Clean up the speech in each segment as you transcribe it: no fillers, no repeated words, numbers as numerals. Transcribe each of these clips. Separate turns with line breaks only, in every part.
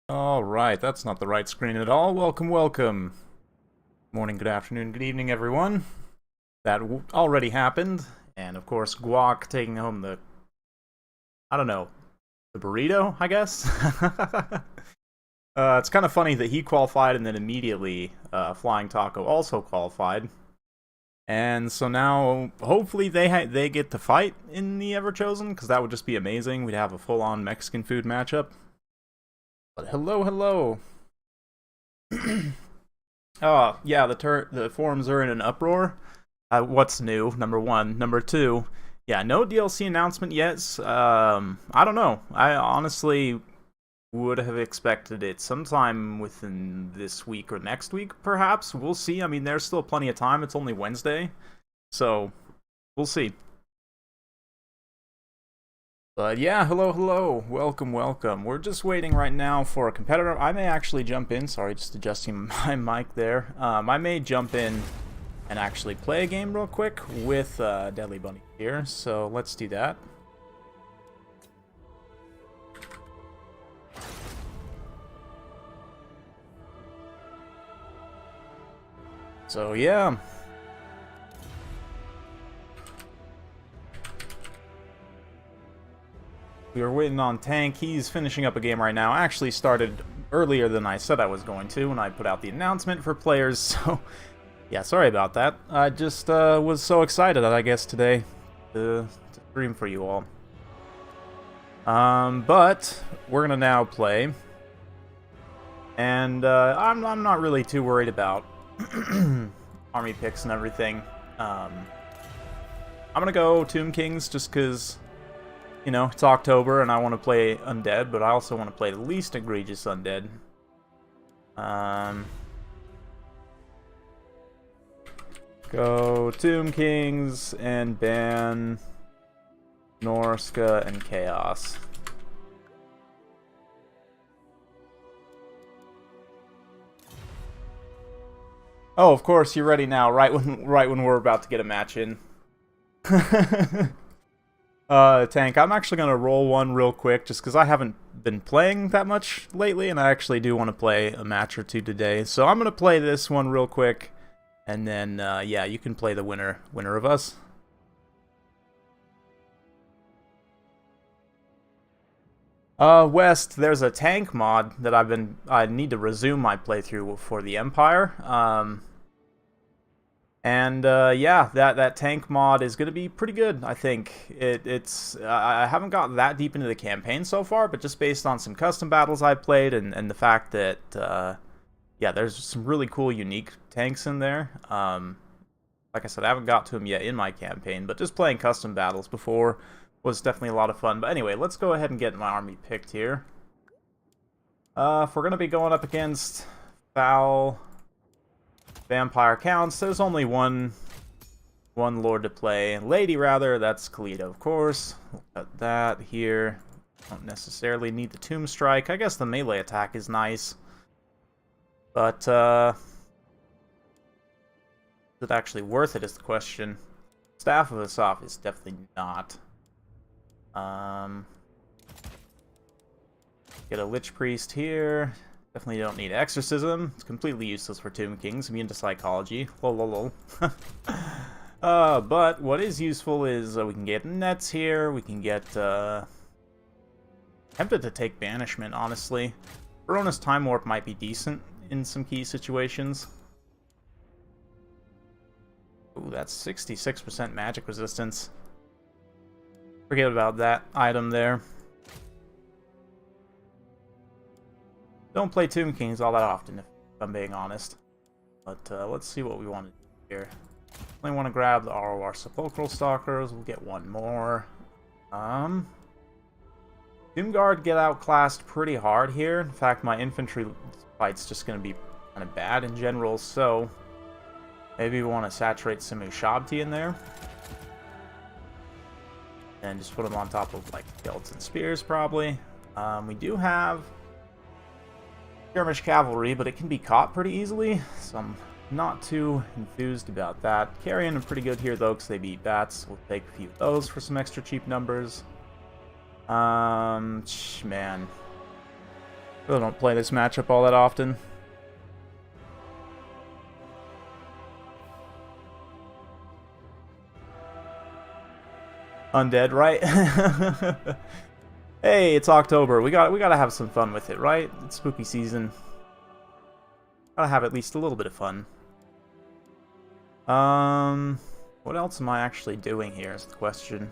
Alright, that's not the right screen at all. Welcome, welcome. Morning, good afternoon, good evening, everyone. That already happened. And of course, Guac taking home the... I don't know. The burrito, I guess? It's kind of funny that he qualified and then immediately Flying Taco also qualified. And so now, hopefully they get to fight in the Ever-Chosen, because that would just be amazing. We'd have a full-on Mexican food matchup. But hello, hello. Oh, yeah, the forums are in an uproar. What's new? Number one. Number two, yeah, no DLC announcement yet. I don't know. I honestly would have expected it sometime within this week or next week, perhaps. We'll see. I mean, there's still plenty of time. It's only Wednesday. So, we'll see. But yeah, hello, hello, welcome, welcome. We're just waiting right now for a competitor. I may actually jump in, sorry, just adjusting my mic there. I may jump in and actually play a game real quick with Deadly Bunny here, so let's do that. So yeah. We were waiting on Tank. He's finishing up a game right now. I actually started earlier than I said I was going to when I put out the announcement for players, so yeah, sorry about that. I just was so excited, I guess, today to stream for you all. But we're gonna now play, and I'm not really too worried about army picks and everything. I'm gonna go Tomb Kings just because, you know, it's October and I want to play Undead, but I also want to play the least egregious Undead. Go Tomb Kings and ban Norska and Chaos. Oh, of course, you're ready now, right when we're about to get a match in. Tank, I'm actually going to roll one real quick, just because I haven't been playing that much lately, and I actually do want to play a match or two today. So I'm going to play this one real quick, and then, yeah, you can play the winner of us. West, there's a tank mod that I need to resume my playthrough for the Empire. Yeah, that tank mod is going to be pretty good, I think. I haven't gotten that deep into the campaign so far, but just based on some custom battles I played and the fact that, yeah, there's some really cool, unique tanks in there. Like I said, I haven't got to them yet in my campaign, but just playing custom battles before was definitely a lot of fun. But anyway, let's go ahead and get my army picked here. If we're going to be going up against Foul... Vampire counts. There's only one lord to play. Lady, rather. That's Khalida, of course. We'll cut that here. Don't necessarily need the Tomb Strike. I guess the melee attack is nice. But, is it actually worth it is the question. Staff of Asaph is definitely not. Get a Lich Priest here. Definitely don't need Exorcism. It's completely useless for Tomb Kings. Immune to Psychology. Lol. But what is useful is we can get Nets here. We can get... tempted to take Banishment, honestly. Baroness Time Warp might be decent in some key situations. Ooh, that's 66% magic resistance. Forget about that item there. Don't play Tomb Kings all that often, if I'm being honest. But let's see what we want to do here. I want to grab the ROR Sepulchral Stalkers. We'll get one more. Doomguard get outclassed pretty hard here. In fact, my infantry fight's just going to be kind of bad in general, so maybe we want to saturate some Ushabti in there. And just put them on top of, like, Skeleton Spears, probably. We do have skirmish cavalry, but it can be caught pretty easily, so I'm not too enthused about that. Carrion are pretty good here, though, because they beat bats. We'll take a few of those for some extra cheap numbers. Man. Really don't play this matchup all that often. Undead, right? Hey, it's October. We gotta have some fun with it, right? It's spooky season. Gotta have at least a little bit of fun. What else am I actually doing here is the question.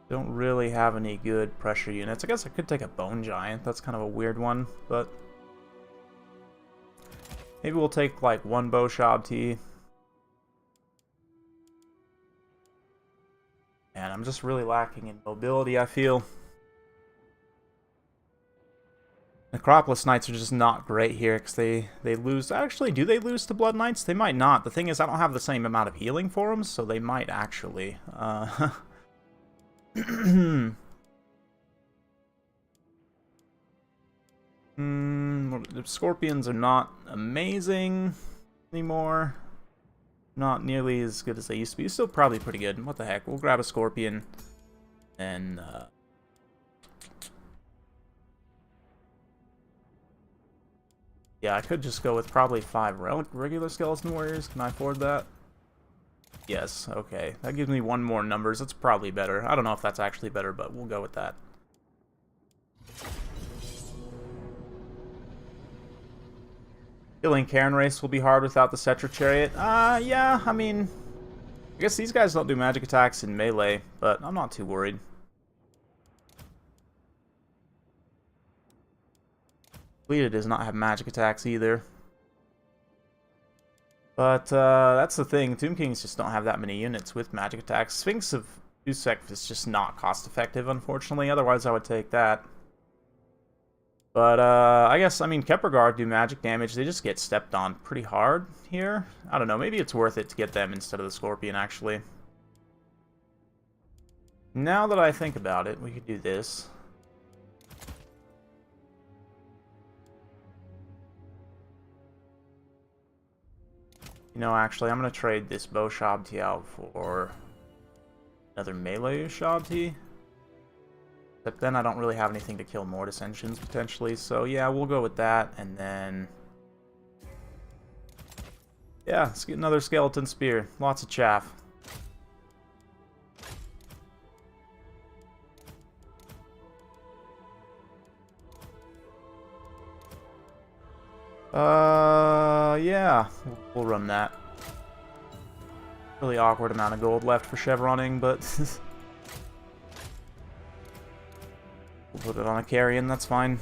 Don't really have any good pressure units. I guess I could take a Bone Giant. That's kind of a weird one, but maybe we'll take like one Bow Shabti. And I'm just really lacking in mobility, I feel. Necropolis Knights are just not great here because they lose. Actually, do they lose to Blood Knights? They might not. The thing is, I don't have the same amount of healing for them, so they might actually. The Scorpions are not amazing anymore. Not nearly as good as they used to be. Still probably pretty good. What the heck? We'll grab a Scorpion and yeah, I could just go with probably 5 regular Skeleton Warriors. Can I afford that? Yes, okay. That gives me 1 more numbers. That's probably better. I don't know if that's actually better, but we'll go with that. Killing Cairn Race will be hard without the Cetra Chariot. Yeah, I mean, I guess these guys don't do magic attacks in melee, but I'm not too worried. Bleeded does not have magic attacks either. But that's the thing. Tomb Kings just don't have that many units with magic attacks. Sphinx of Usek is just not cost effective, unfortunately. Otherwise, I would take that. But I guess, I mean, Kepperguard do magic damage. They just get stepped on pretty hard here. I don't know. Maybe it's worth it to get them instead of the Scorpion, actually. Now that I think about it, we could do this. You know, actually, I'm going to trade this Bow Shabti out for another melee Shabti. But then I don't really have anything to kill more Dissensions, potentially. So, yeah, we'll go with that. And then... yeah, let's get another Skeleton Spear. Lots of chaff. Yeah, we'll run that. Really awkward amount of gold left for chevroning, but we'll put it on a carrion, that's fine.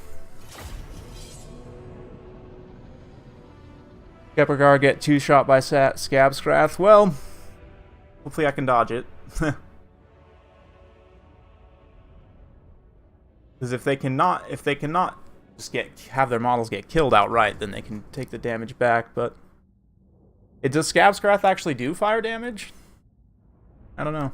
Kepperguard get 2 shot by Scabscrath. Well, hopefully I can dodge it. Because if they cannot just have their models get killed outright, then they can take the damage back. But does Scabscrath actually do fire damage? I don't know.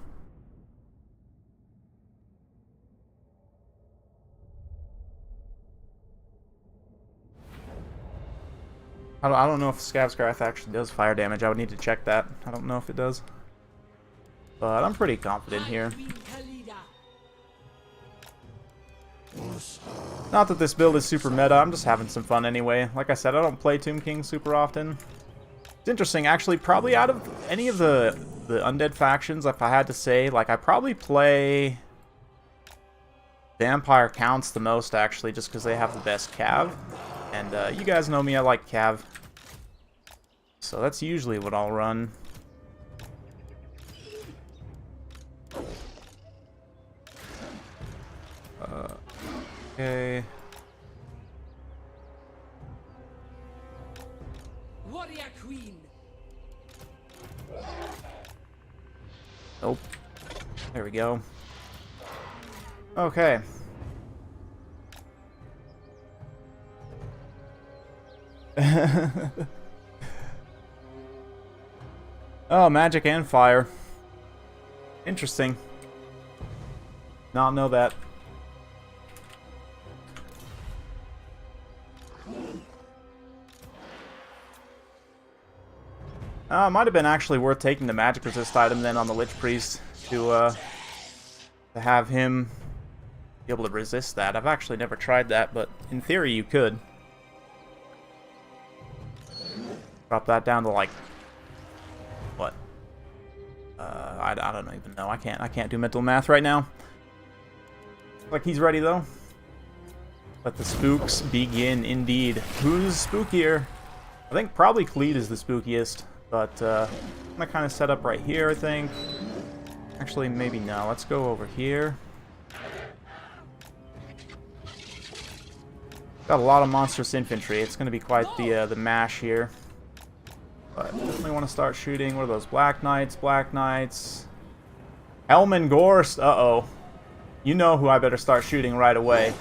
I don't know if Scabscrath actually does fire damage. I would need to check that. I don't know if it does. But I'm pretty confident here. Not that this build is super meta, I'm just having some fun anyway. Like I said, I don't play Tomb King super often. It's interesting, actually, probably out of any of the undead factions, if I had to say, like, I probably play Vampire Counts the most, actually, just because they have the best cav. And you guys know me, I like cav. So that's usually what I'll run. Okay.
Warrior Queen.
Nope. There we go. Okay. Oh, magic and fire. Interesting. Not know that. Might have been actually worth taking the magic resist item then on the Lich Priest to have him be able to resist that. I've actually never tried that, but in theory you could. Drop that down to like what? I don't even know. I can't do mental math right now. Like he's ready though. Let the spooks begin indeed. Who's spookier? I think probably Cleed is the spookiest, but I'm gonna kind of set up right here, I think. Actually, maybe no. Let's go over here. Got a lot of monstrous infantry. It's gonna be quite the mash here. But definitely want to start shooting. What are those? Black Knights, Black Knights. Elman Gorst. Uh-oh. You know who I better start shooting right away.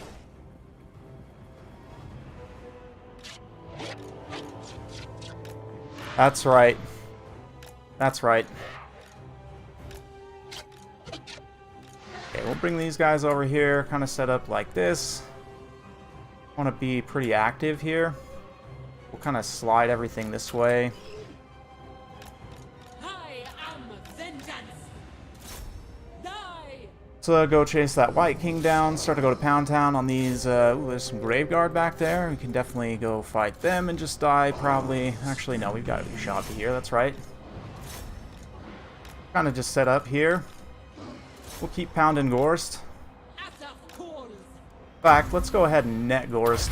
That's right. That's right. Okay, we'll bring these guys over here, kind of set up like this. Want to be pretty active here. We'll kind of slide everything this way. So go chase that White King down, start to go to Pound Town on these, ooh, there's some Graveguard back there. We can definitely go fight them and just die, probably. Actually, no, we've got to be shoppy here, that's right. Kind of just set up here. We'll keep pounding Gorst. In fact, let's go ahead and net Gorst.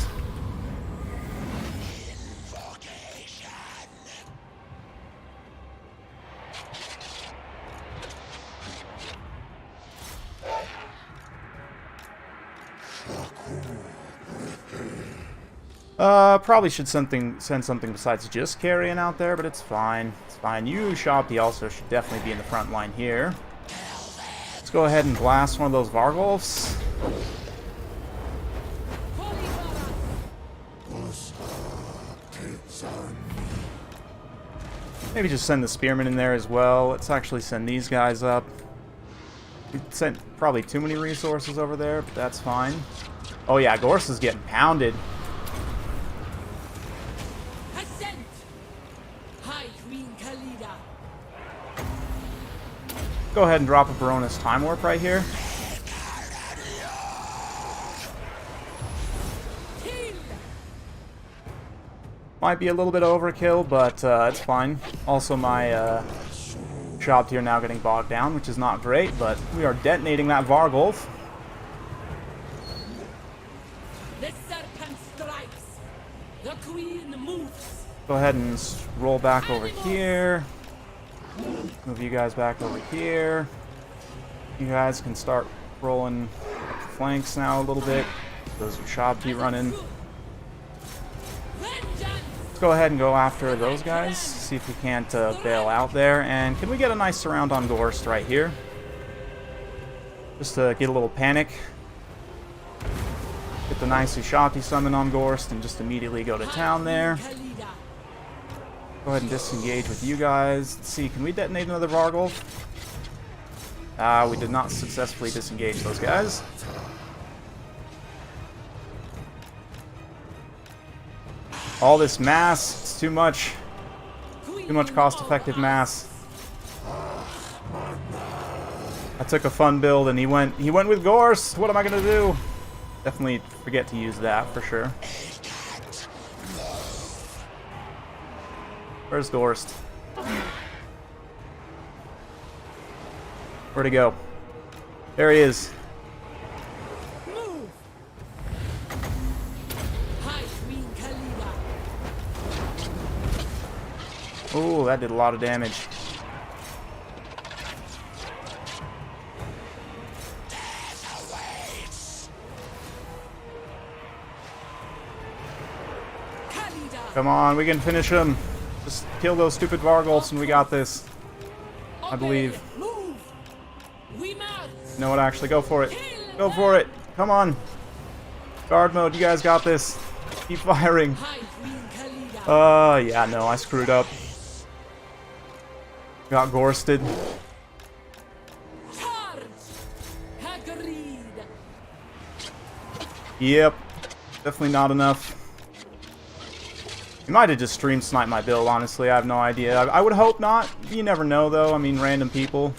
Probably should send something besides just carrying out there, but it's fine. It's fine. You, Shoppy, also should definitely be in the front line here. Let's go ahead and blast one of those Vargulfs. Maybe just send the Spearmen in there as well. Let's actually send these guys up. We sent probably too many resources over there, but that's fine. Oh yeah, Gorst is getting pounded. Go ahead and drop a Baroness Time Warp right here. Might be a little bit overkill, but it's fine. Also, my shop tier now getting bogged down, which is not great, but we are detonating that Vargulf.
The serpent strikes. The queen moves.
Go ahead and roll back over here. Move you guys back over here. You guys can start rolling up the flanks now a little bit. Those shop keep running. Let's go ahead and go after those guys. See if we can't bail out there. And can we get a nice surround on Gorst right here? Just to get a little panic. Get the nice Ushati summon on Gorst and just immediately go to town there. Go ahead and disengage with you guys. Let's see, can we detonate another Vargulf? We did not successfully disengage those guys. All this mass, it's too much. Too much cost-effective mass. I took a fun build and he went with Gorst. What am I gonna do? Definitely forget to use that for sure. Where's Gorst? Where'd he go? There he is. Oh, that did a lot of damage. Come on, we can finish him. Just kill those stupid Vargulfs and we got this. I believe. You know what, actually, go for it. Go for it. Come on. Guard mode, you guys got this. Keep firing. Yeah, no, I screwed up. Got Gorsted. Yep. Definitely not enough. He might have just stream sniped my build, honestly. I have no idea. I would hope not. You never know, though. I mean, random people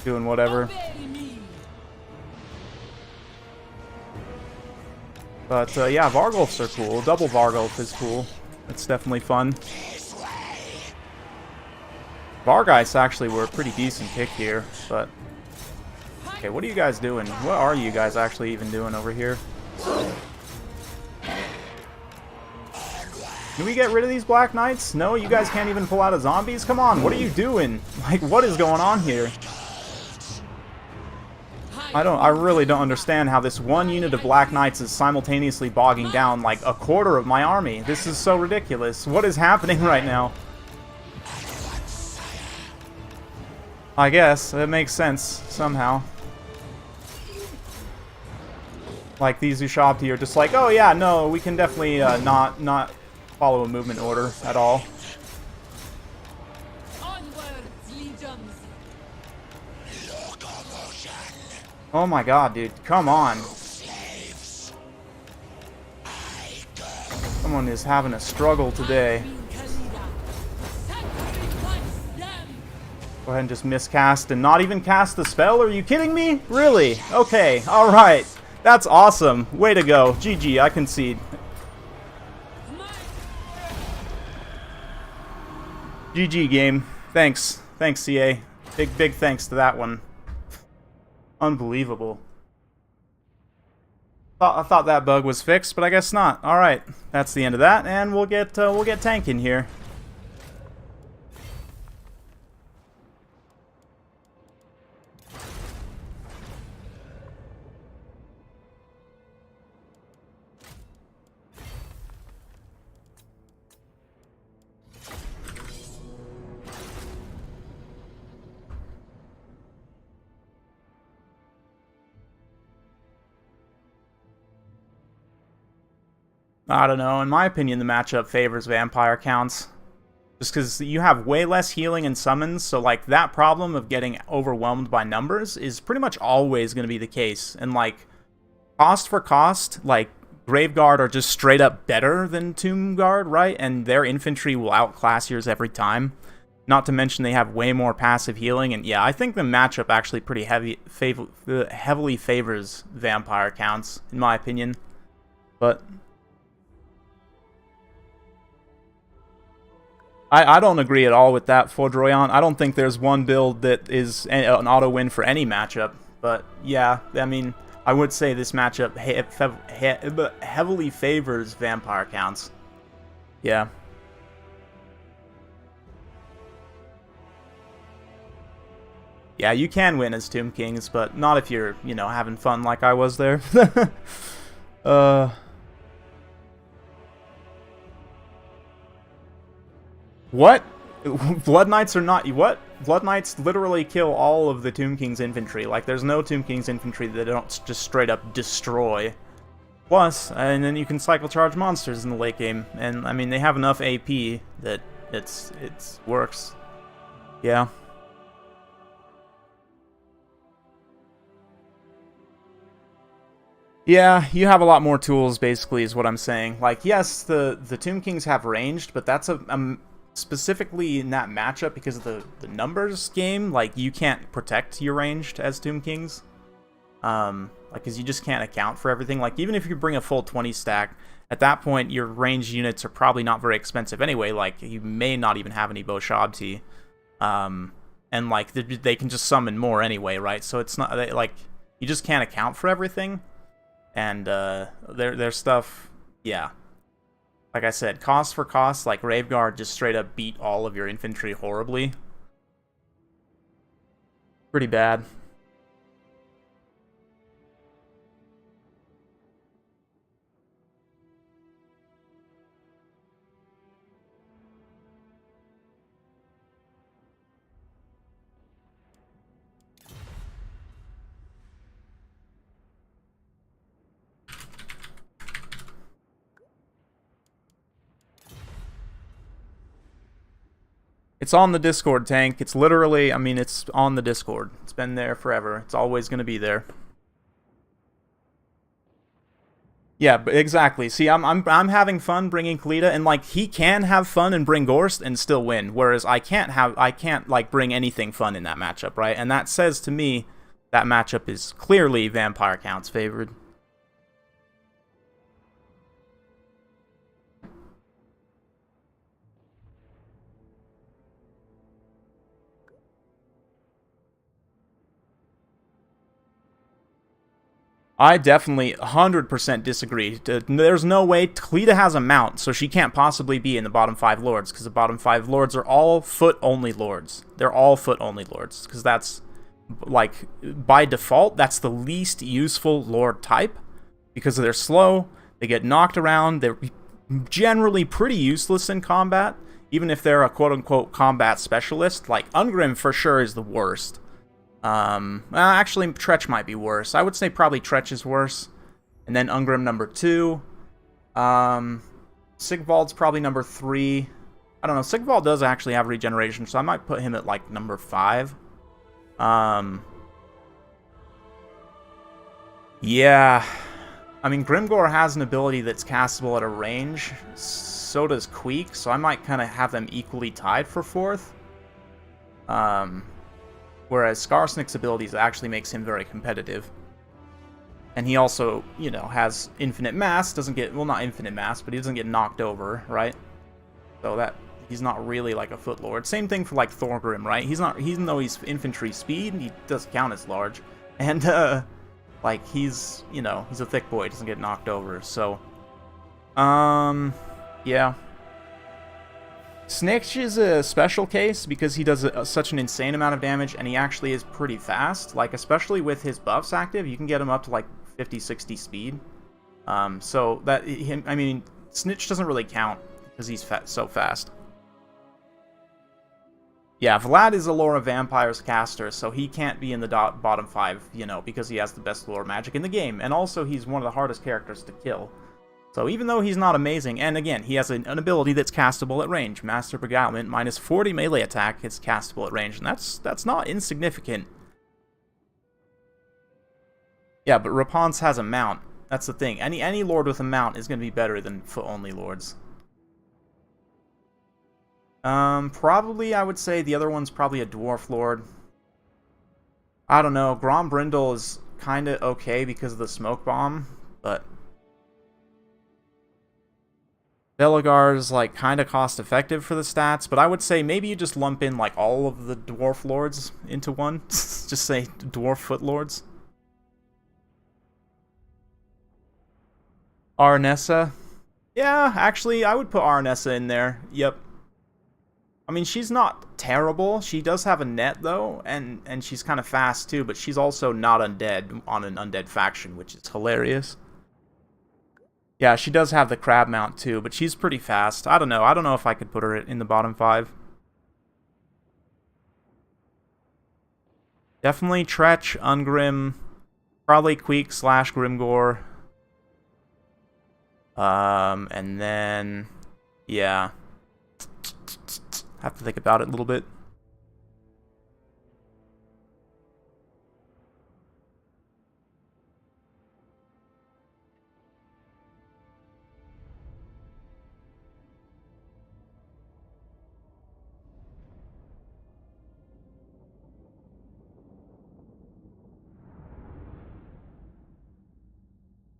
doing whatever. But yeah, Vargulfs are cool. Double Vargulf is cool. It's definitely fun. Vargeists actually were a pretty decent pick here, but... Okay, what are you guys doing? What are you guys actually even doing over here? Can we get rid of these Black Knights? No, you guys can't even pull out of zombies? Come on, what are you doing? Like, what is going on here? I really don't understand how this one unit of Black Knights is simultaneously bogging down like a quarter of my army. This is so ridiculous. What is happening right now? I guess it makes sense somehow. Like these Ushabti are just like, oh yeah, no, we can definitely not follow a movement order at all. Oh my god, dude, come on. Someone is having a struggle today. Go ahead and just miscast and not even cast the spell? Are you kidding me? Really? Okay, alright. That's awesome. Way to go. GG, I concede. GG game. Thanks. Thanks, CA. Big thanks to that one. Unbelievable. I thought that bug was fixed, but I guess not. Alright, that's the end of that, and we'll get Tank in here. I don't know. In my opinion, the matchup favors vampire counts. Just because you have way less healing and summons, so like that problem of getting overwhelmed by numbers is pretty much always going to be the case. And like, cost for cost, like, Graveguard are just straight up better than Tomb Guard, right? And their infantry will outclass yours every time. Not to mention they have way more passive healing, and yeah, I think the matchup actually pretty heavily favors vampire counts, in my opinion. But... I don't agree at all with that, Fordroyan. I don't think there's one build that is an auto-win for any matchup. But, yeah, I mean, I would say this matchup heavily favors vampire counts. Yeah. Yeah, you can win as Tomb Kings, but not if you're, you know, having fun like I was there. What? Blood Knights are not... What? Blood Knights literally kill all of the Tomb King's infantry. Like, there's no Tomb King's infantry that don't just straight up destroy. Plus, and then you can cycle charge monsters in the late game. And, I mean, they have enough AP that it works. Yeah. Yeah, you have a lot more tools, basically, is what I'm saying. Like, yes, the Tomb Kings have ranged, but that's specifically in that matchup because of the numbers game. Like, you can't protect your ranged as Tomb Kings. Like, because you just can't account for everything. Like, even if you bring a full 20 stack, at that point, your ranged units are probably not very expensive anyway. Like, you may not even have any Boshabti. And, like, they can just summon more anyway, right? So it's not, like, you just can't account for everything. And their stuff, yeah. Like I said, cost for cost, like Graveguard just straight up beat all of your infantry horribly. Pretty bad. It's on the Discord, Tank. It's literally, I mean, it's on the Discord. It's been there forever. It's always going to be there. Yeah, but exactly. See, I'm having fun bringing Kalita, and like he can have fun and bring Gorst and still win, whereas I can't like bring anything fun in that matchup, right? And that says to me that matchup is clearly vampire counts favored. I definitely 100% disagree. There's no way. Cleta has a mount, so she can't possibly be in the bottom 5 lords, because the bottom 5 lords are all foot-only lords. They're all foot-only lords, because that's, like, by default, that's the least useful lord type, because they're slow, they get knocked around, they're generally pretty useless in combat, even if they're a quote-unquote combat specialist. Like, Ungrim for sure is the worst. Actually, Tretch might be worse. I would say probably Tretch is worse. And then Ungrim number 2. Sigvald's probably number 3. I don't know. Sigvald does actually have regeneration, so I might put him at, like, number 5. Yeah. I mean, Grimgor has an ability that's castable at a range. So does Queek, so I might kind of have them equally tied for 4th. Whereas Skarsnik's abilities actually makes him very competitive. And he also, you know, has infinite mass, doesn't get, well, not infinite mass, but he doesn't get knocked over, right? So that, he's not really like a foot lord. Same thing for like Thorgrim, right? He's not, even though he's infantry speed, he does count as large. And, like, he's, you know, he's a thick boy, doesn't get knocked over, so. Yeah. Snitch is a special case because he does such an insane amount of damage, and he actually is pretty fast. Like, especially with his buffs active, you can get him up to like 50-60 speed. So that, I mean, Snitch doesn't really count because he's so fast. Yeah, Vlad is a Lore of Vampires caster, so he can't be in the bottom 5, you know, because he has the best lore magic in the game, and also he's one of the hardest characters to kill. So even though he's not amazing, and again, he has an ability that's castable at range. Master Beguilement, minus 40 melee attack, is castable at range, and that's not insignificant. Yeah, but Rapunzel has a mount. That's the thing. Any lord with a mount is going to be better than foot-only lords. Probably, I would say the other one's probably a dwarf lord. I don't know. Grombrindle is kind of okay because of the smoke bomb, but Belagar's, like, kind of cost-effective for the stats, but I would say maybe you just lump in, like, all of the dwarf lords into one. Just say dwarf foot lords. Arnessa. Yeah, actually, I would put Arnessa in there. Yep. I mean, she's not terrible. She does have a net, though, and she's kind of fast, too, but she's also not undead on an undead faction, which is hilarious. Yeah, she does have the crab mount too, but she's pretty fast. I don't know. I don't know if I could put her in the bottom 5. Definitely Tretch, Ungrim, probably Queek / Grimgor. And then, yeah. Have to think about it a little bit.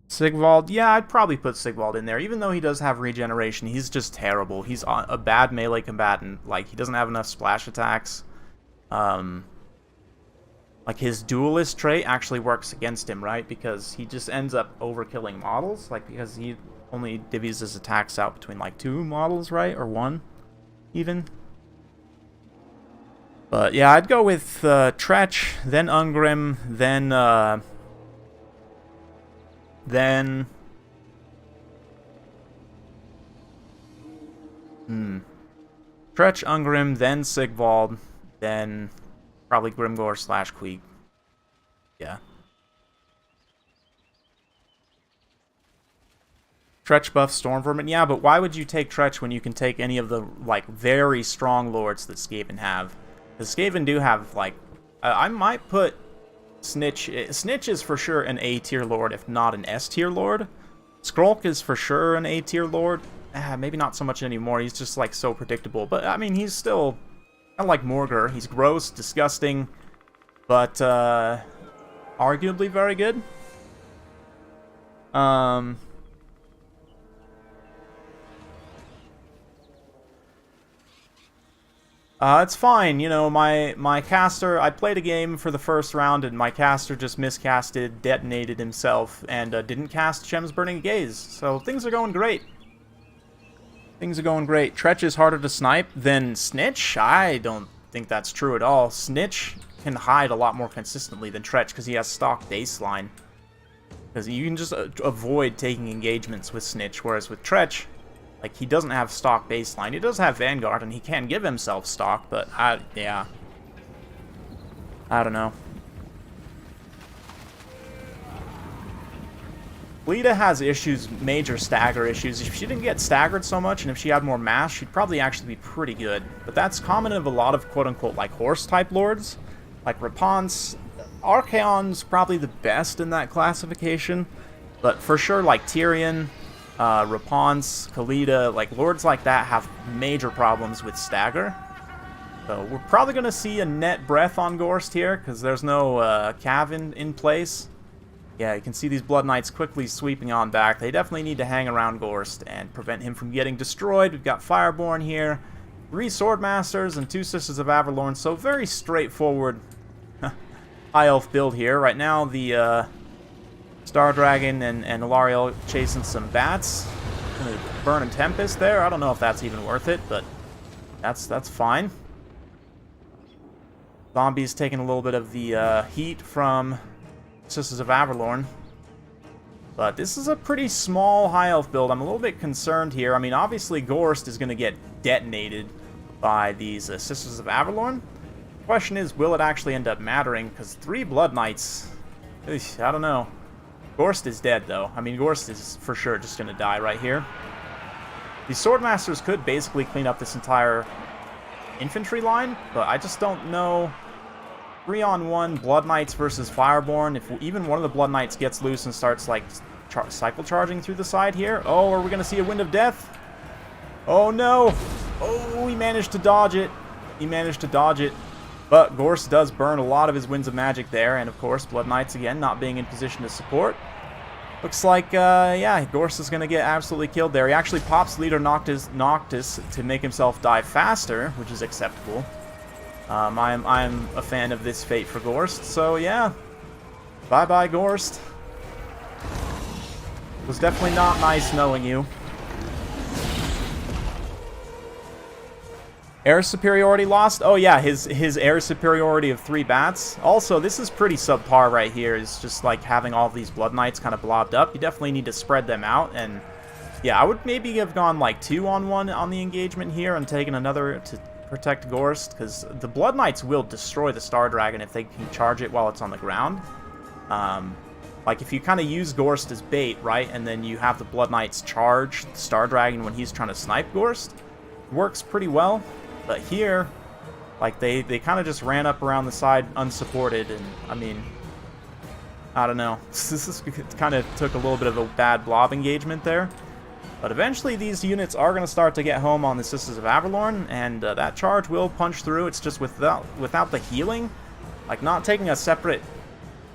Sigvald, yeah, I'd probably put Sigvald in there. Even though he does have regeneration, he's just terrible. He's a bad melee combatant. Like, he doesn't have enough splash attacks. Like, his duelist trait actually works against him, right? Because he just ends up overkilling models. Like, because he only divvies his attacks out between, like, 2 models, right? Or 1, even. But, yeah, I'd go with Tretch, then Ungrim, then Tretch, Ungrim, then Sigvald, then probably Grimgor / Queek. Yeah. Tretch buff Stormvermin. Yeah, but why would you take Tretch when you can take any of the, like, very strong lords that Skaven have? Because Skaven do have, like, I might put Snitch. Snitch is for sure an A-tier lord, if not an S-tier lord. Skrulk is for sure an A-tier lord. Maybe not so much anymore. He's just, like, so predictable. But, I mean, he's still kind of like Morgur. He's gross, disgusting, but arguably very good. It's fine. You know, my caster, I played a game for the first round, and my caster just miscasted, detonated himself, and didn't cast Shem's Burning Gaze. So things are going great. Things are going great. Tretch is harder to snipe than Snitch? I don't think that's true at all. Snitch can hide a lot more consistently than Tretch because he has stock baseline. Because you can just avoid taking engagements with Snitch, whereas with Tretch, like, he doesn't have stock baseline. He does have Vanguard, and he can give himself stock, but yeah. I don't know. Lita has issues, major stagger issues. If she didn't get staggered so much, and if she had more mass, she'd probably actually be pretty good. But that's common of a lot of quote-unquote, like, horse-type lords. Like Raponce. Archaon's probably the best in that classification. But for sure, like, Tyrion, Raponce, Khalida, like, lords like that have major problems with stagger. So we're probably going to see a net breath on Gorst here, because there's no Cav in place. Yeah, you can see these Blood Knights quickly sweeping on back. They definitely need to hang around Gorst and prevent him from getting destroyed. We've got Fireborn here, 3 Swordmasters, and 2 Sisters of Averlorn. So very straightforward High Elf build here. Right now, the Star Dragon and Alariel chasing some bats. Gonna burn and Tempest there. I don't know if that's even worth it, but that's fine. Zombies taking a little bit of the heat from Sisters of Averlorn. But this is a pretty small high elf build. I'm a little bit concerned here. I mean, obviously Gorst is going to get detonated by these Sisters of Averlorn. The question is, will it actually end up mattering? Because 3 Blood Knights, I don't know. Gorst is dead, though. I mean, Gorst is for sure just going to die right here. These Swordmasters could basically clean up this entire infantry line, but I just don't know. 3-on-1 Blood Knights versus Fireborn. If even one of the Blood Knights gets loose and starts, like, cycle charging through the side here. Oh, are we going to see a Wind of Death? Oh, no. Oh, he managed to dodge it. He managed to dodge it. But Gorst does burn a lot of his Winds of Magic there. And, of course, Blood Knights, again, not being in position to support. Looks like, yeah, Gorst is going to get absolutely killed there. He actually pops Leader Noctis to make himself die faster, which is acceptable. I'm a fan of this fate for Gorst, so yeah. Bye-bye, Gorst. It was definitely not nice knowing you. Air superiority lost? Oh yeah, his air superiority of 3 bats. Also, this is pretty subpar right here. It's just like having all of these Blood Knights kind of blobbed up. You definitely need to spread them out, and yeah, I would maybe have gone like 2-on-1 on the engagement here and taken another to protect Gorst, because the Blood Knights will destroy the Star Dragon if they can charge it while it's on the ground. Like, if you kind of use Gorst as bait, right, and then you have the Blood Knights charge the Star Dragon when he's trying to snipe Gorst, it works pretty well. But here, like, they kind of just ran up around the side unsupported, and, I mean, I don't know. This kind of took a little bit of a bad blob engagement there. But eventually these units are going to start to get home on the Sisters of Averlorn, and that charge will punch through. It's just without the healing. Like, not taking a separate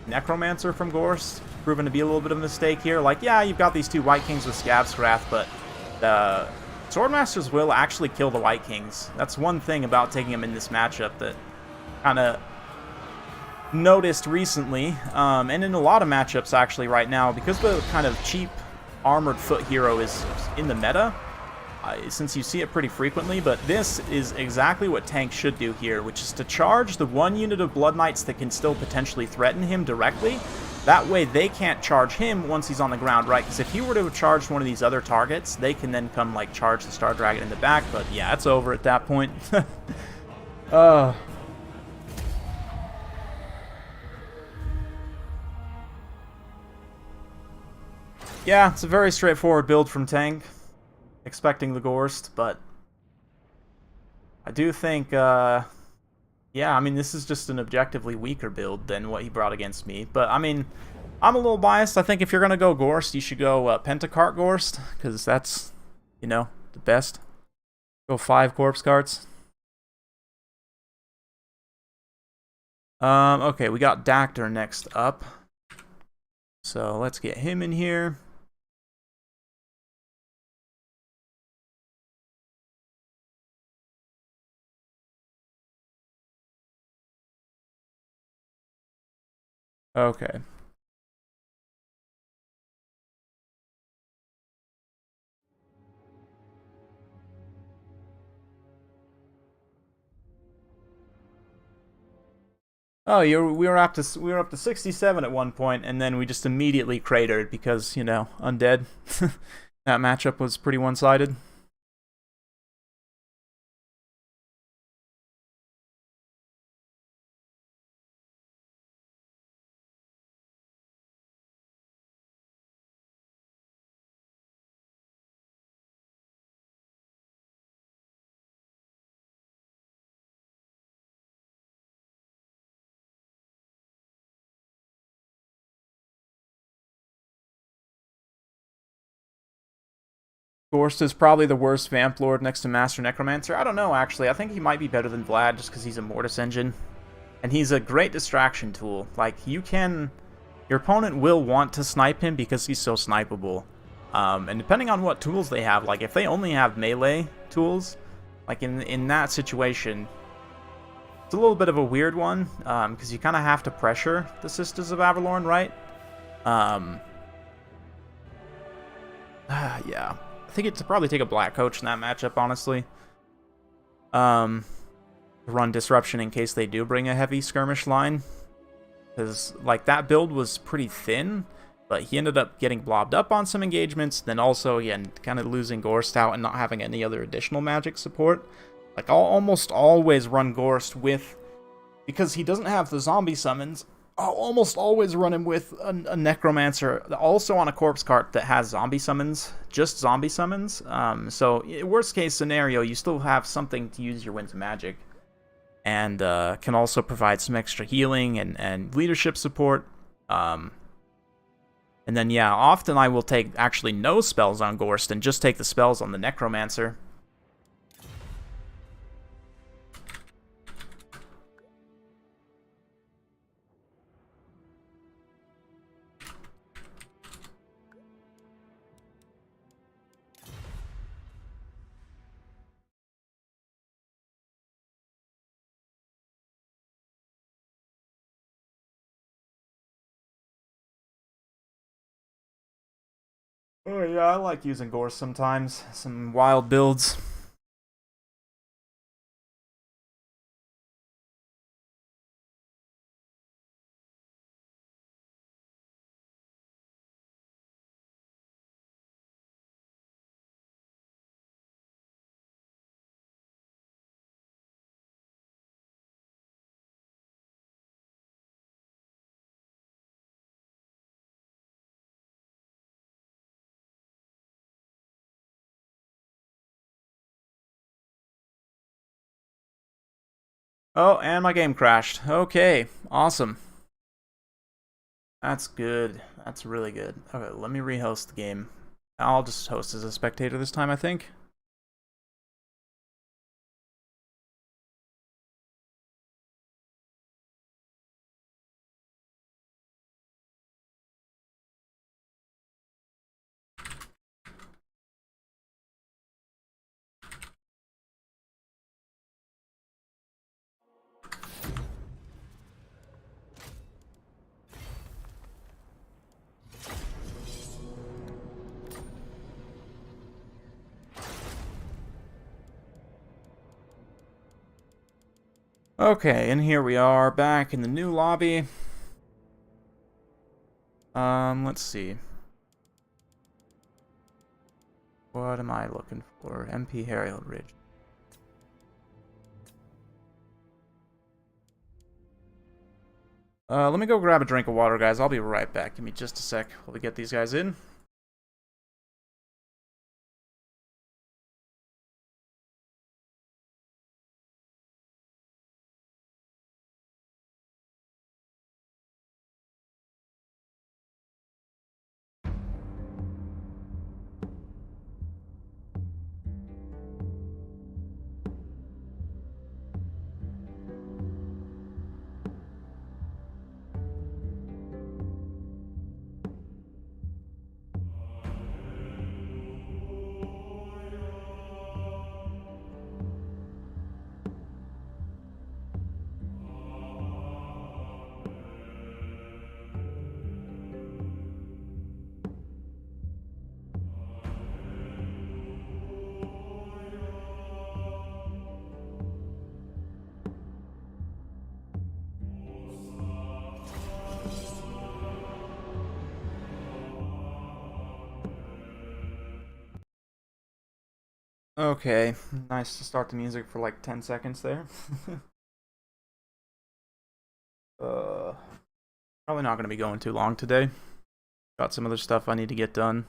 Necromancer from Gorst, proven to be a little bit of a mistake here. Like, yeah, you've got these 2 White Kings with Scab's Wrath, but the Swordmasters will actually kill the White Kings. That's one thing about taking them in this matchup that kind of noticed recently, and in a lot of matchups actually right now, because the kind of cheap armored foot hero is in the meta, since you see it pretty frequently, but this is exactly what tanks should do here, which is to charge the 1 unit of Blood Knights that can still potentially threaten him directly. That way they can't charge him once he's on the ground, right? Because if he were to have charged one of these other targets, they can then come, like, charge the Star Dragon in the back, but yeah, it's over at that point. Yeah, it's a very straightforward build from tank, expecting the Gorst, but I do think, yeah, I mean, this is just an objectively weaker build than what he brought against me, but, I mean, I'm a little biased. I think if you're going to go Gorst, you should go Pentacart Gorst, because that's, you know, the best. Go 5 Corpse Carts. Okay, we got Dactyr next up, so let's get him in here. Okay. Oh, we were up to 67 at one point, and then we just immediately cratered because, undead. That matchup was pretty one-sided. Gorst is probably the worst Vamp Lord next to Master Necromancer. I don't know, actually. I think he might be better than Vlad just because he's a Mortis engine. And he's a great distraction tool. Like, your opponent will want to snipe him because he's so snipeable. And depending on what tools they have, like, if they only have melee tools, like, in that situation, it's a little bit of a weird one, because you kind of have to pressure the Sisters of Avalorn, right? Yeah. I think it's probably take a Black Coach in that matchup, honestly. Run Disruption in case they do bring a heavy skirmish line. Because, like, that build was pretty thin, but he ended up getting blobbed up on some engagements, then also, again, kind of losing Gorst out and not having any other additional magic support. Like, I'll almost always run Gorst with... Because he doesn't have the zombie summons, I'll almost always run him with a Necromancer, also on a Corpse Cart that has zombie summons, just zombie summons. So, worst case scenario, you still have something to use your Winds of Magic. And can also provide some extra healing and leadership support. And then, yeah, often I will take actually no spells on Gorst and just take the spells on the Necromancer. Oh yeah, I like using Gorst sometimes. Some wild builds. Oh, and my game crashed. Okay, awesome. That's good. That's really good. Okay, let me rehost the game. I'll just host as a spectator this time, I think. Okay, and here we are, back in the new lobby. Let's see. What am I looking for? MP Heinrich Ridge. Let me go grab a drink of water, guys. I'll be right back. Give me just a sec while we get these guys in. Okay, nice to start the music for like 10 seconds there. uh, Probably not going to be going too long today. Got some other stuff I need to get done.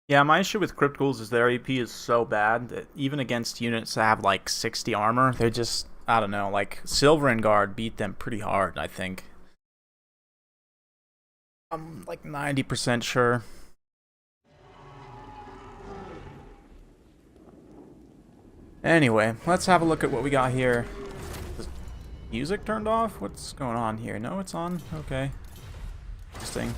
Yeah, my issue with Crypt Ghouls is their AP is so bad that even against units that have like 60 armor, they just, I don't know, like Silver and Guard beat them pretty hard, I think. I'm like 90% sure. Anyway, let's have a look at what we got here. Is music turned off? What's going on here? No, it's on. Okay. Interesting.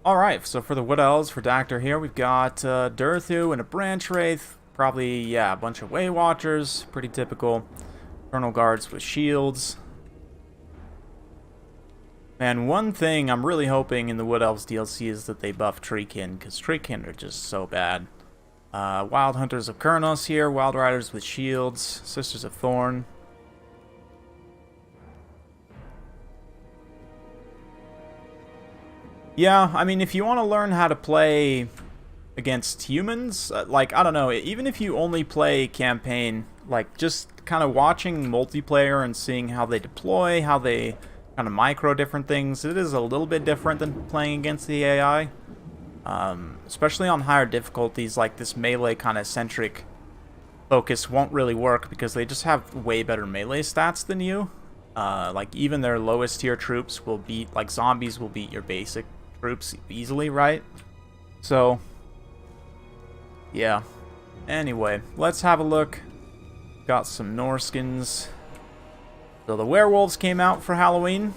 Alright, so for the Wood Elves, for Dactyr here, we've got Durthu and a Branch Wraith. Probably, yeah, a bunch of Way Watchers. Pretty typical. Eternal Guards with shields. And one thing I'm really hoping in the Wood Elves DLC is that they buff Treekin, because Treekin are just so bad. Wild Hunters of Kurnos here, Wild Riders with shields, Sisters of Thorn. Yeah, I mean, if you want to learn how to play against humans, like, I don't know, even if you only play campaign, like, just kind of watching multiplayer and seeing how they deploy, how they kind of micro different things, it is a little bit different than playing against the AI. Especially on higher difficulties, like this melee kind of centric focus won't really work because they just have way better melee stats than you. Like even their lowest tier troops will beat, like zombies will beat your basic troops easily, right? So, yeah. Anyway, let's have a look. Got some Norskins. So the werewolves came out for Halloween.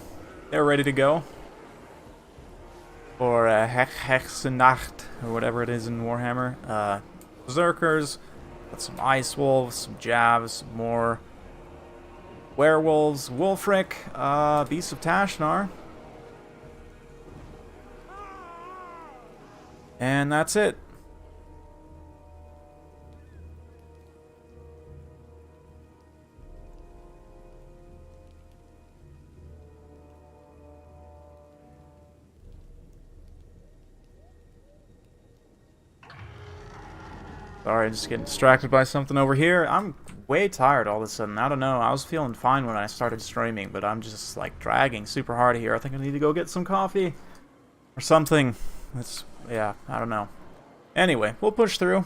They're ready to go. Or Hexenacht, or whatever it is in Warhammer. Berserkers, got some Ice Wolves, some Javs, some more werewolves, Wulfric, Beasts of Tashnar. And that's it. Sorry, just getting distracted by something over here. I'm way tired all of a sudden. I don't know. I was feeling fine when I started streaming, but I'm just like dragging super hard here. I think I need to go get some coffee or something. It's, yeah, I don't know. Anyway, we'll push through.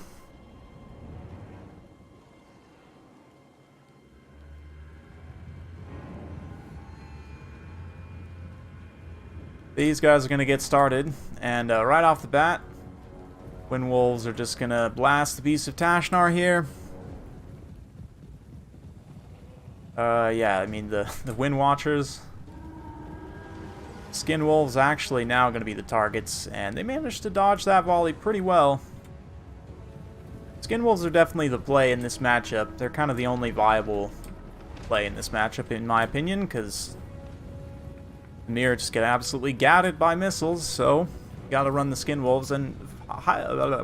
These guys are going to get started, and right off the bat, Wind Wolves are just gonna blast the Beast of Tashnar here. Yeah, I mean the Wind Watchers. Skin Wolves actually now gonna be the targets, and they managed to dodge that volley pretty well. Skin Wolves are definitely the play in this matchup. They're kind of the only viable play in this matchup, in my opinion, because Mir just get absolutely gatted by missiles, so you gotta run the Skin Wolves, and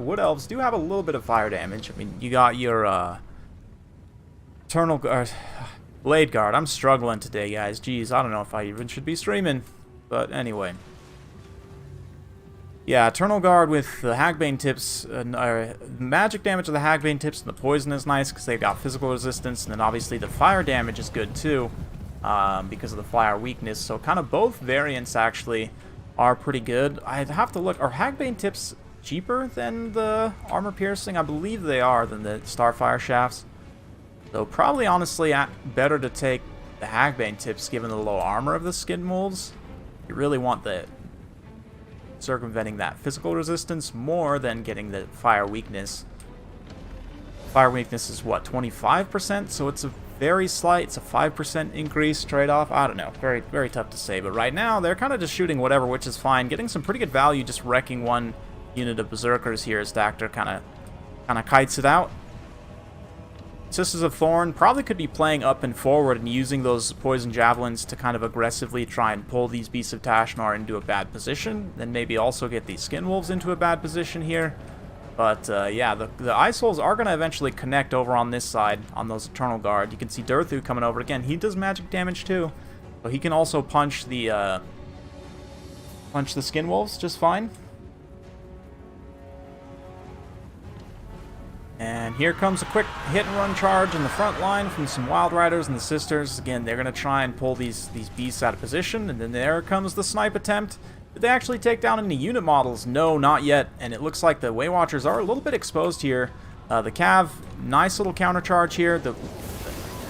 Wood Elves do have a little bit of fire damage. I mean, you got your Eternal Guard, Blade Guard. I'm struggling today, guys. Jeez, I don't know if I even should be streaming. But anyway. Yeah, Eternal Guard with the Hagbane tips, magic damage of the Hagbane tips and the poison is nice because they've got physical resistance, and then obviously the fire damage is good too because of the fire weakness. So kind of both variants actually are pretty good. I'd have to look. Are Hagbane tips cheaper than the armor piercing? I believe they are, than the Starfire shafts. So probably honestly better to take the Hagbane tips given the low armor of the Skin Wolves. You really want the circumventing that physical resistance more than getting the fire weakness. Fire weakness is what, 25%? So it's a very slight, it's a 5% increase trade-off. I don't know, very, very tough to say. But right now they're kind of just shooting whatever, which is fine. Getting some pretty good value just wrecking one unit of Berserkers here as Dactyr kind of kites it out. Sisters of Thorn probably could be playing up and forward and using those poison javelins to kind of aggressively try and pull these Beasts of Tashnar into a bad position, and maybe also get these Skin Wolves into a bad position here. But yeah, the Ice Souls are going to eventually connect over on this side, on those Eternal Guard. You can see Durthu coming over. Again, he does magic damage too. So he can also punch the Skin Wolves just fine. And here comes a quick hit-and-run charge in the front line from some Wild Riders and the Sisters. Again, they're going to try and pull these beasts out of position. And then there comes the snipe attempt. Did they actually take down any unit models? No, not yet. And it looks like the Way Watchers are a little bit exposed here. The Cav, nice little counter charge here. The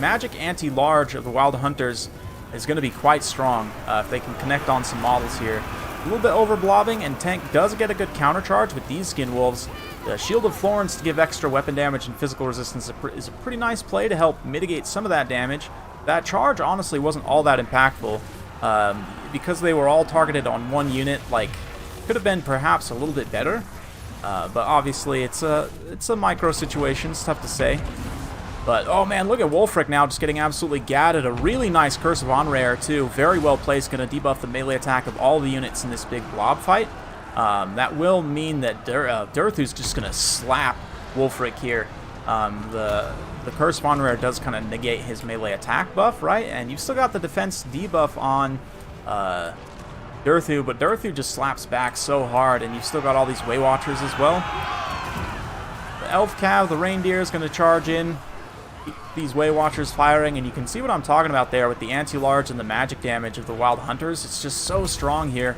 magic anti-large of the Wild Hunters is going to be quite strong if they can connect on some models here. A little bit over-blobbing, and Tank does get a good counter charge with these Skin Wolves. The Shield of Florence to give extra weapon damage and physical resistance is a pretty nice play to help mitigate some of that damage. That charge honestly wasn't all that impactful. Because they were all targeted on one unit, like, could have been perhaps a little bit better. But obviously it's a micro situation, it's tough to say. But, oh man, look at Wulfric now just getting absolutely gadded. A really nice Curse of Onrare, too. Very well placed, going to debuff the melee attack of all the units in this big blob fight. That will mean that Durthu's just going to slap Wulfric here. The Curse of Onrare does kind of negate his melee attack buff, right? And you've still got the defense debuff on Durthu, but Durthu just slaps back so hard, and you've still got all these Way Watchers as well. The Elf Cav, the Reindeer, is going to charge in. These Way Watchers firing, and you can see what I'm talking about there with the anti-large and the magic damage of the Wild Hunters. It's just so strong here,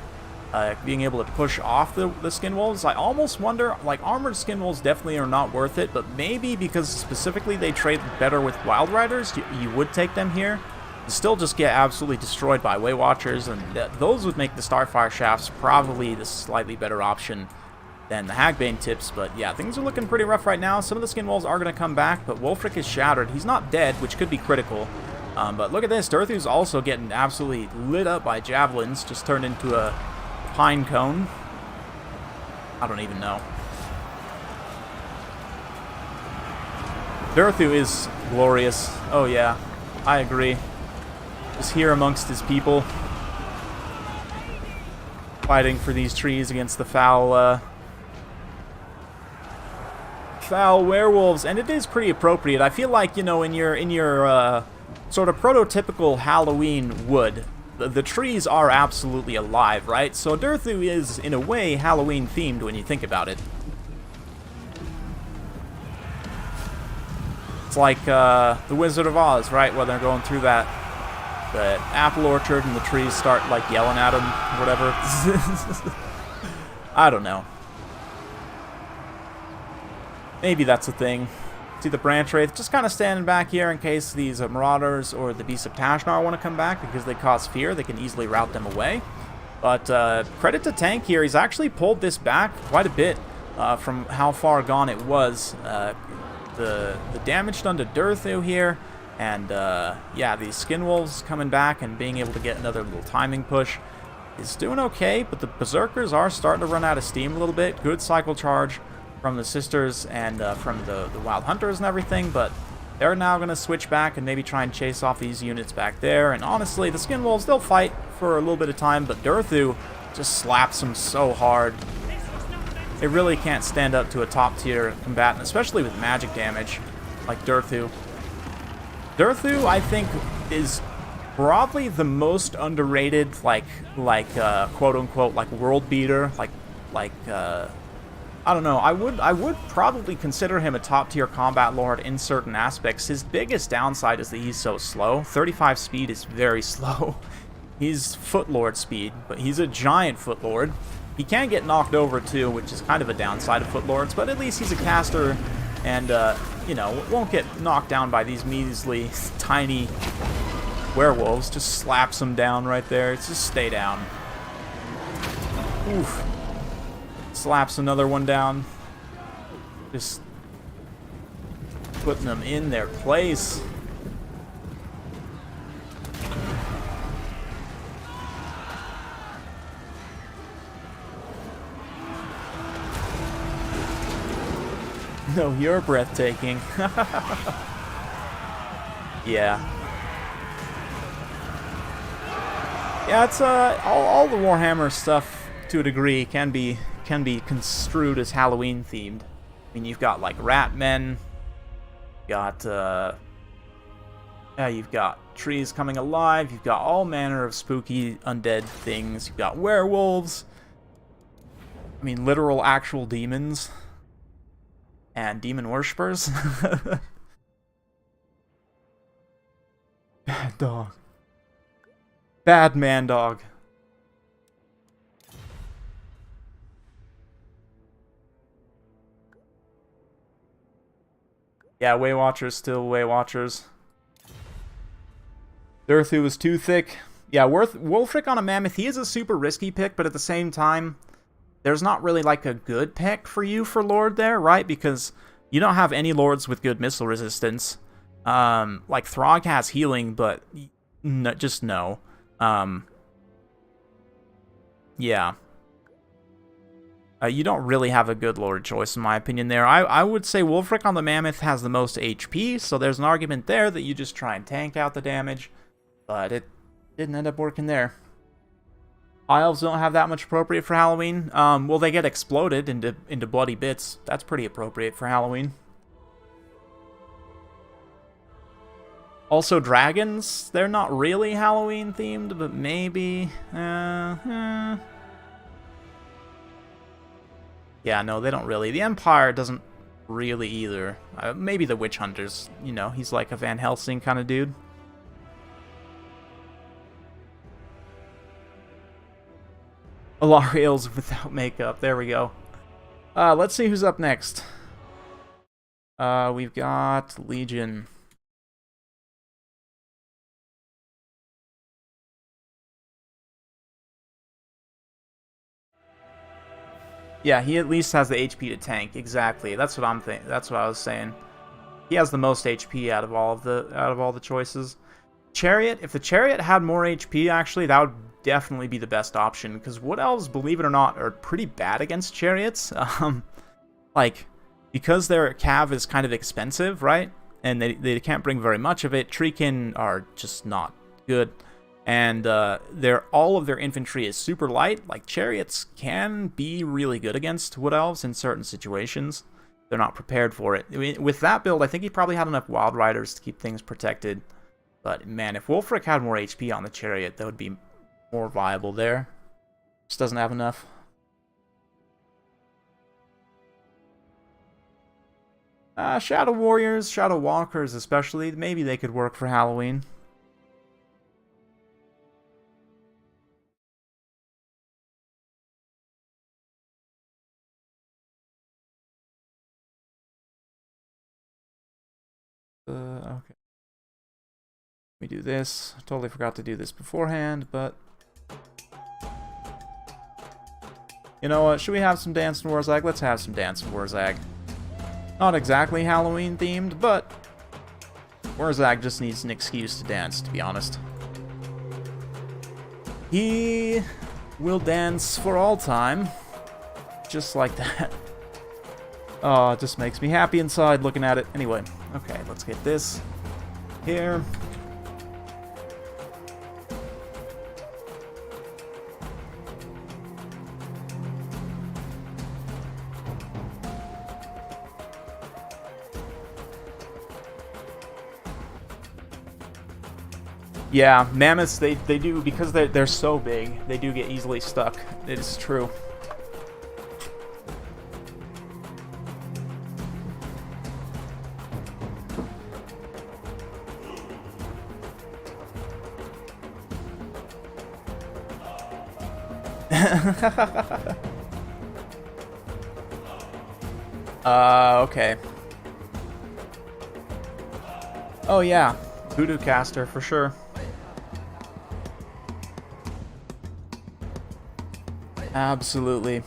being able to push off the Skin Wolves. I almost wonder, like, armored Skin Wolves definitely are not worth it, but maybe because specifically they trade better with Wild Riders, you would take them here. You still just get absolutely destroyed by Way Watchers, and those would make the Starfire Shafts probably the slightly better option than the Hagbane tips. But yeah, things are looking pretty rough right now. Some of the Skin Wolves are going to come back, but Wulfric is shattered. He's not dead, which could be critical. But look at this. Durthu's also getting absolutely lit up by javelins. Just turned into a pine cone. I don't even know. Durthu is glorious. Oh yeah, I agree. Just here amongst his people, fighting for these trees against the foul werewolves, and it is pretty appropriate. I feel like, you know, in your sort of prototypical Halloween wood, the trees are absolutely alive, right? So Durthu is, in a way, Halloween themed when you think about it. It's like the Wizard of Oz, right? When they're going through the apple orchard and the trees start like yelling at him or whatever. I don't know. Maybe that's a thing. See the Branch Wraith just kind of standing back here in case these Marauders or the Beasts of Tashnar want to come back, because they cause fear. They can easily rout them away. But credit to Tank here. He's actually pulled this back quite a bit from how far gone it was. The damage done to Durthu here. And, yeah, these Skin Wolves coming back and being able to get another little timing push is doing okay, but the Berserkers are starting to run out of steam a little bit. Good cycle charge from the Sisters and from the Wild Hunters and everything, but they're now going to switch back and maybe try and chase off these units back there. And honestly, the Skin Wolves, they'll fight for a little bit of time, but Durthu just slaps them so hard. They really can't stand up to a top-tier combatant, especially with magic damage like Durthu. Durthu, I think, is probably the most underrated, quote-unquote, like, world beater. I don't know. I would probably consider him a top-tier combat lord in certain aspects. His biggest downside is that he's so slow. 35 speed is very slow. He's Footlord speed, but he's a giant Footlord. He can get knocked over, too, which is kind of a downside of Footlords, but at least he's a caster and, you know, won't get knocked down by these measly, tiny werewolves. Just slaps them down right there. It's just stay down. Oof. Slaps another one down. Just putting them in their place. No, you're breathtaking. Yeah. Yeah, it's all the Warhammer stuff to a degree can be construed as Halloween themed. mean, you've got like rat men, got you've got trees coming alive, you've got all manner of spooky undead things, you've got werewolves, I mean literal actual demons, and demon worshippers. Bad dog. Bad man dog. Yeah, Waywatchers still Waywatchers. Durthu is too thick. Yeah, Wulfric on a Mammoth, he is a super risky pick, but at the same time, there's not really like a good pick for you for Lord there, right? Because you don't have any Lords with good missile resistance. Like Throg has healing, but no, just no. Yeah. You don't really have a good Lord choice, in my opinion, there. I would say Wulfric on the Mammoth has the most HP, so there's an argument there that you just try and tank out the damage, but it didn't end up working there. High Elves don't have that much appropriate for Halloween. Well, they get exploded into bloody bits. That's pretty appropriate for Halloween. Also, dragons, they're not really Halloween themed, but maybe. Yeah, no, they don't really. The Empire doesn't really either. Maybe the Witch Hunters, you know, he's like a Van Helsing kind of dude. Alariel's without makeup, there we go. Let's see who's up next. We've got Legion. Yeah, he at least has the HP to tank. Exactly. That's what I'm thinking. That's what I was saying. He has the most HP out of all the choices. Chariot. If the Chariot had more HP, actually, that would definitely be the best option. Because Wood Elves, believe it or not, are pretty bad against Chariots. Like, because their cav is kind of expensive, right? And they can't bring very much of it. Treekin are just not good. And all of their infantry is super light. Like, Chariots can be really good against Wood Elves in certain situations. They're not prepared for it. I mean, with that build, I think he probably had enough Wild Riders to keep things protected. But, man, if Wulfric had more HP on the Chariot, that would be more viable there. Just doesn't have enough. Shadow Warriors, Shadow Walkers especially, maybe they could work for Halloween. Okay. Let me do this. I totally forgot to do this beforehand, but... You know what? Should we have some Dance in Warzag? Let's have some Dance in Warzag. Not exactly Halloween themed, but... Warzag just needs an excuse to dance, to be honest. He will dance for all time. Just like that. Oh, it just makes me happy inside looking at it. Anyway, okay, let's get this here. Yeah, mammoths, they do, because they're so big, they do get easily stuck. It is true. Okay. Oh yeah, Voodoo Caster for sure. Absolutely.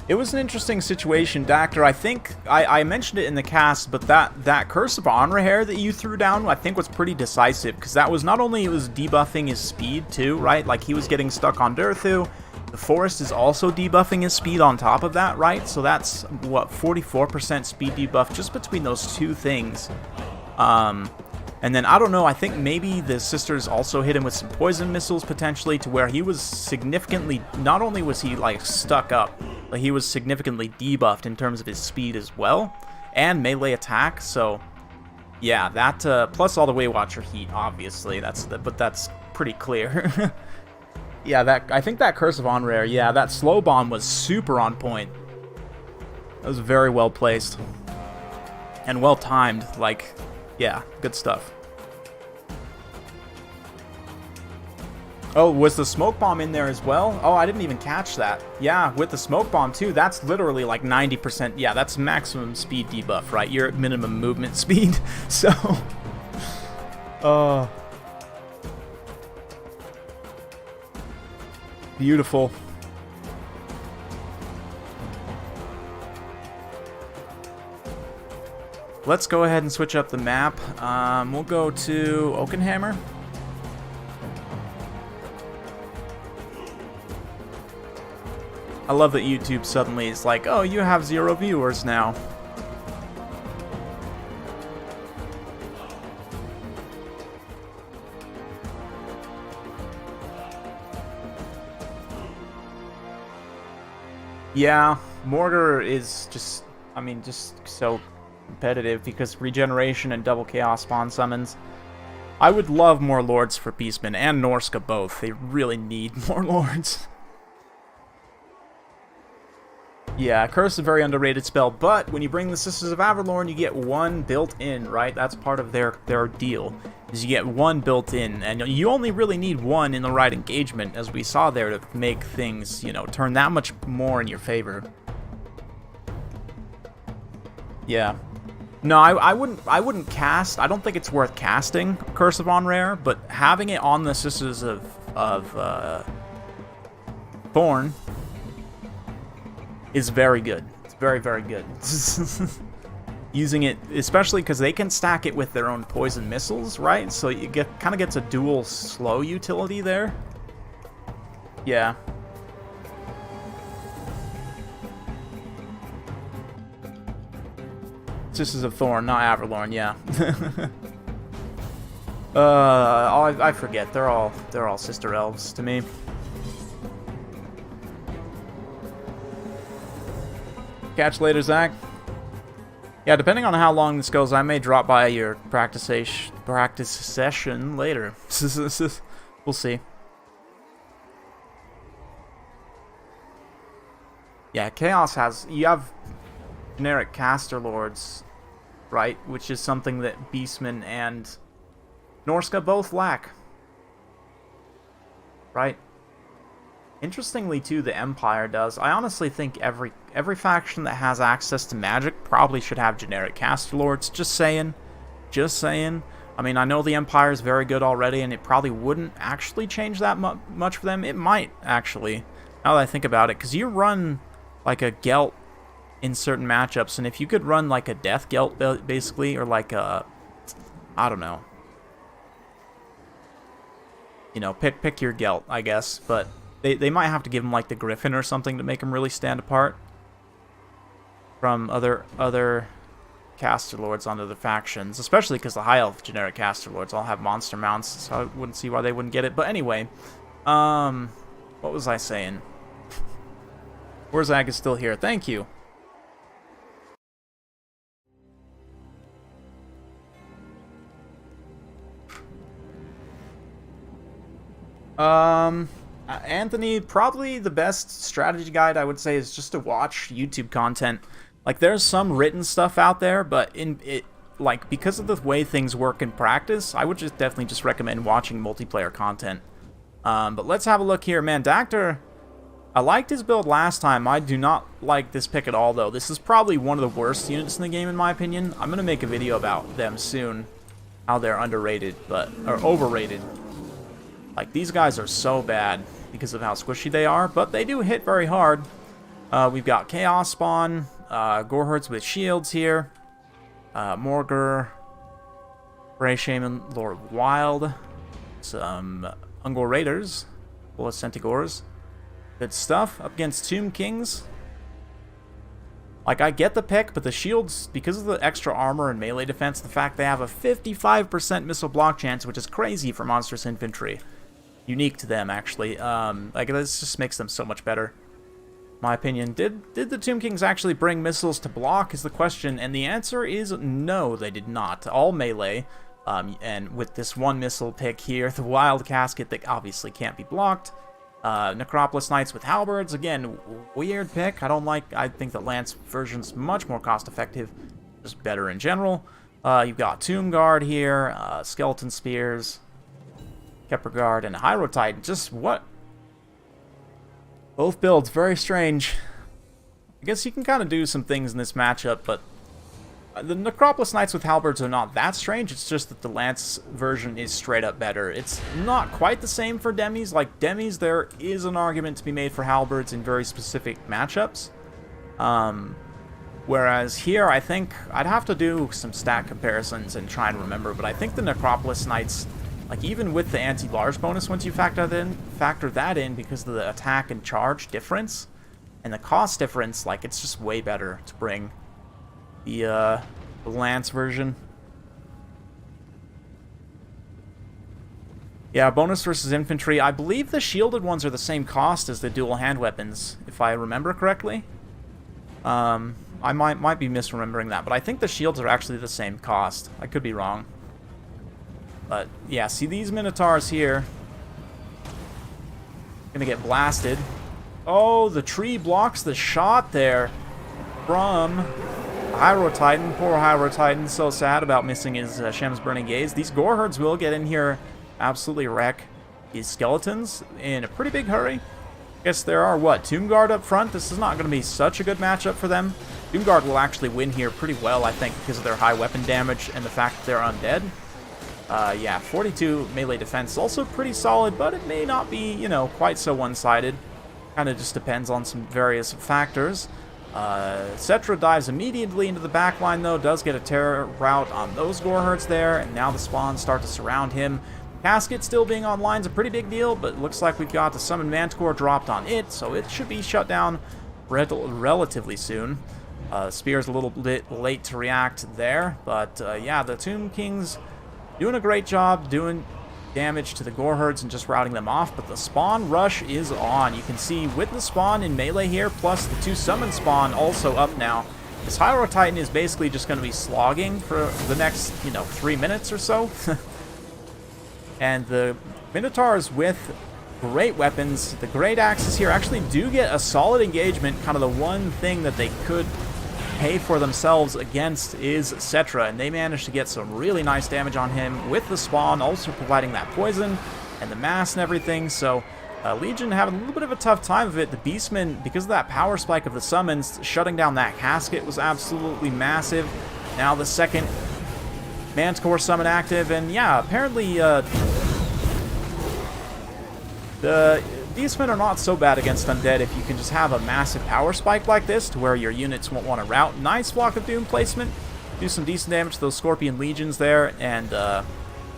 It was an interesting situation, Dactor. I think I mentioned it in the cast, but that Curse of Onrahair that you threw down, I think was pretty decisive, because that was not only it was debuffing his speed too, right? Like he was getting stuck on Durthu. The Forest is also debuffing his speed on top of that, right? So that's what, 44% speed debuff just between those two things. And then, I don't know, I think maybe the Sisters also hit him with some poison missiles, potentially, to where he was significantly... Not only was he, like, stuck up, Like, he was significantly debuffed in terms of his speed as well, and melee attack, so yeah, that, plus all the Weight Watcher heat, obviously, but that's pretty clear. Yeah, I think that Curse of On-Rare, yeah, that slow bomb was super on point. That was very well placed. And well timed, like, yeah, good stuff. Oh, was the smoke bomb in there as well? Oh, I didn't even catch that. Yeah, with the smoke bomb too, that's literally like 90%. Yeah, that's maximum speed debuff, right? You're at minimum movement speed. So, beautiful. Let's go ahead and switch up the map. We'll go to Oakenhammer. I love that YouTube suddenly is like, oh, you have 0 viewers now. Yeah, Mortar is just, I mean, just so competitive because regeneration and double chaos spawn summons. I would love more lords for Beastmen and Norska both. They really need more lords. Yeah, Curse is a very underrated spell, but when you bring the Sisters of Avalorn, you get one built in, right? That's part of their deal, is you get one built in, and you only really need one in the right engagement, as we saw there, to make things, you know, turn that much more in your favor. Yeah. No, I wouldn't cast. I don't think it's worth casting Curse of On-Rare, but having it on the Sisters of Thorn is very good. It's very, very good. Using it, especially because they can stack it with their own poison missiles, right? So you kind of gets a dual slow utility there. Yeah. Sisters of Thorn, not Avalorn, yeah. I forget. They're all sister elves to me. Catch you later, Zach. Yeah, depending on how long this goes, I may drop by your practice session later. We'll see. Yeah, Chaos you have generic caster lords, right? Which is something that Beastmen and Norska both lack. Right? Interestingly, too, the Empire does. I honestly think every faction that has access to magic probably should have generic caster lords. Just saying. Just saying. I mean, I know the Empire is very good already, and it probably wouldn't actually change that much for them. It might, actually, now that I think about it. Because you run, like, a Gelt in certain matchups, and if you could run, like, a Death Gelt, basically, or, like, a... I don't know. You know, pick your Gelt, I guess, but... They might have to give him like the Griffin or something to make him really stand apart from other caster lords on other factions, especially because the high elf generic caster lords all have monster mounts, so I wouldn't see why they wouldn't get it. But anyway, what was I saying? Warzag is still here. Thank you. Anthony, probably the best strategy guide I would say is just to watch YouTube content. Like, there's some written stuff out there, but like, because of the way things work in practice, I would definitely just recommend watching multiplayer content. But let's have a look here. Man, Dactor, I liked his build last time. I do not like this pick at all, though. This is probably one of the worst units in the game, in my opinion. I'm gonna make a video about them soon, how they're underrated, or overrated. Like, these guys are so bad because of how squishy they are, but they do hit very hard. We've got Chaos Spawn, Gorehordes with shields here, Morgur, Grey Shaman, Lord Wild, some Ungor Raiders, full of Centigores. Good stuff. Up against Tomb Kings. Like, I get the pick, but the shields, because of the extra armor and melee defense, the fact they have a 55% missile block chance, which is crazy for monstrous infantry. Unique to them, actually. Like, this just makes them so much better. my opinion. Did the Tomb Kings actually bring missiles to block is the question, and the answer is no, they did not. All melee, and with this one missile pick here, the Wild Casket that obviously can't be blocked. Necropolis Knights with Halberds, again, weird pick. I think the Lance version's much more cost-effective, just better in general. You've got Tomb Guard here, Skeleton Spears, Kepler Guard, and Hyrule Titan. Just what? Both builds, very strange. I guess you can kind of do some things in this matchup, but the Necropolis Knights with Halberds are not that strange. It's just that the Lance version is straight up better. It's not quite the same for Demis. Like, Demis, there is an argument to be made for Halberds in very specific matchups. Whereas here, I think I'd have to do some stat comparisons and try and remember, but I think the Necropolis Knights, like, even with the anti-large bonus, once you factor that in because of the attack and charge difference and the cost difference, like, it's just way better to bring the Lance version. Yeah, bonus versus infantry. I believe the shielded ones are the same cost as the dual hand weapons, if I remember correctly. I might be misremembering that, but I think the shields are actually the same cost. I could be wrong. But, yeah, see these Minotaurs here. Gonna get blasted. Oh, the tree blocks the shot there from Hyrule Titan. Poor Hyrule Titan, so sad about missing his Shem's Burning Gaze. These Goreherds will get in here, absolutely wreck these skeletons in a pretty big hurry. I guess there are, what, Tomb Guard up front? This is not going to be such a good matchup for them. Tomb Guard will actually win here pretty well, I think, because of their high weapon damage and the fact that they're undead. Yeah, 42 melee defense, also pretty solid, but it may not be, you know, quite so one-sided. Kind of just depends on some various factors. Cetra dives immediately into the backline, though, does get a terror route on those Goreherds there, and now the spawns start to surround him. Casket still being online is a pretty big deal, but it looks like we've got the Summon Manticore dropped on it, so it should be shut down relatively soon. Spear's a little bit late to react there, but yeah, the Tomb Kings doing a great job doing damage to the Goreherds and just routing them off, but the spawn rush is on. You can see with the spawn in melee here, plus the 2 summon spawn also up now, this Hyrule Titan is basically just going to be slogging for the next, 3 minutes or so. And the Minotaurs with great weapons, the great axes here actually do get a solid engagement. Kind of the one thing that they could pay for themselves against is Cetra, and they managed to get some really nice damage on him with the spawn, also providing that poison and the mass and everything. So Legion having a little bit of a tough time of it. The Beastmen, because of that power spike of the summons, shutting down that casket was absolutely massive. Now the second Manticore summon active, and yeah, apparently the Beastmen are not so bad against undead if you can just have a massive power spike like this to where your units won't want to route. Nice Flock of Doom placement. Do some decent damage to those Scorpion Legions there. And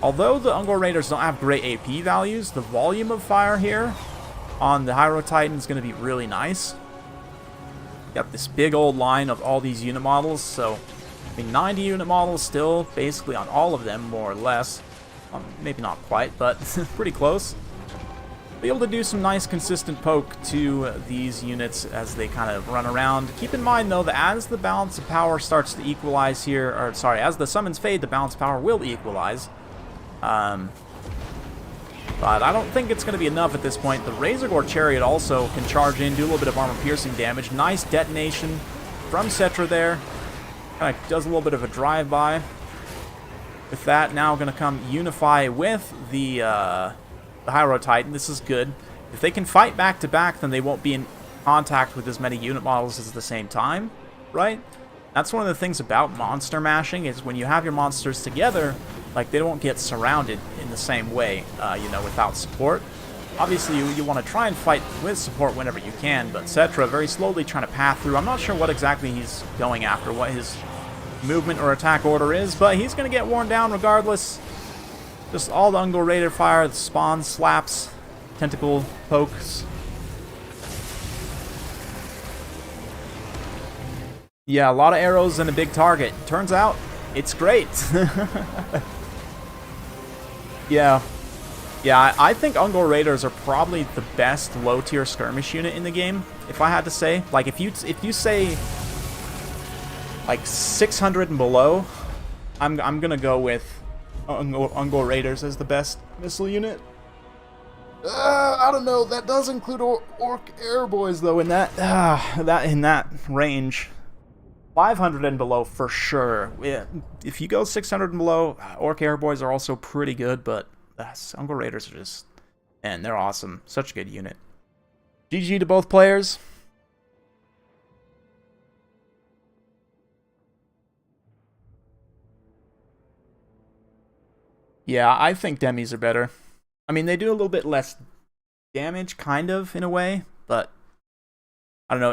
although the Ungor Raiders don't have great AP values, the volume of fire here on the Hyrule Titan is going to be really nice. Got this big old line of all these unit models. So, I mean, 90 unit models still basically on all of them, more or less. Maybe not quite, but pretty close. Be able to do some nice consistent poke to these units as they kind of run around. Keep in mind though that as the balance of power starts to equalize here, or sorry, as the summons fade, the balance of power will equalize. But I don't think it's going to be enough at this point. The Razorgore Chariot also can charge in, do a little bit of armor piercing damage. Nice detonation from Cetra there. Kind of does a little bit of a drive-by. With that, now going to come Unify with the Hyrule Titan. This is good. If they can fight back to back, then they won't be in contact with as many unit models at the same time, right? That's one of the things about monster mashing, is when you have your monsters together, like, they won't get surrounded in the same way, without support. Obviously, you want to try and fight with support whenever you can, but Cetra very slowly trying to path through. I'm not sure what exactly he's going after, what his movement or attack order is, but he's going to get worn down regardless. Just all the Ungor Raider fire, the spawn slaps, tentacle pokes. Yeah, a lot of arrows and a big target. Turns out, it's great. Yeah. Yeah, I think Ungor Raiders are probably the best low-tier skirmish unit in the game, if I had to say. Like, if you say, like, 600 and below, I'm gonna go with Ungor Raiders as the best missile unit. I don't know. That does include Orc Airboys, though, in that range. 500 and below for sure. Yeah, if you go 600 and below, Orc Airboys are also pretty good, but Ungor Raiders are just, man, they're awesome. Such a good unit. GG to both players. Yeah, I think demis are better. I mean, they do a little bit less damage, kind of, in a way, but I don't know.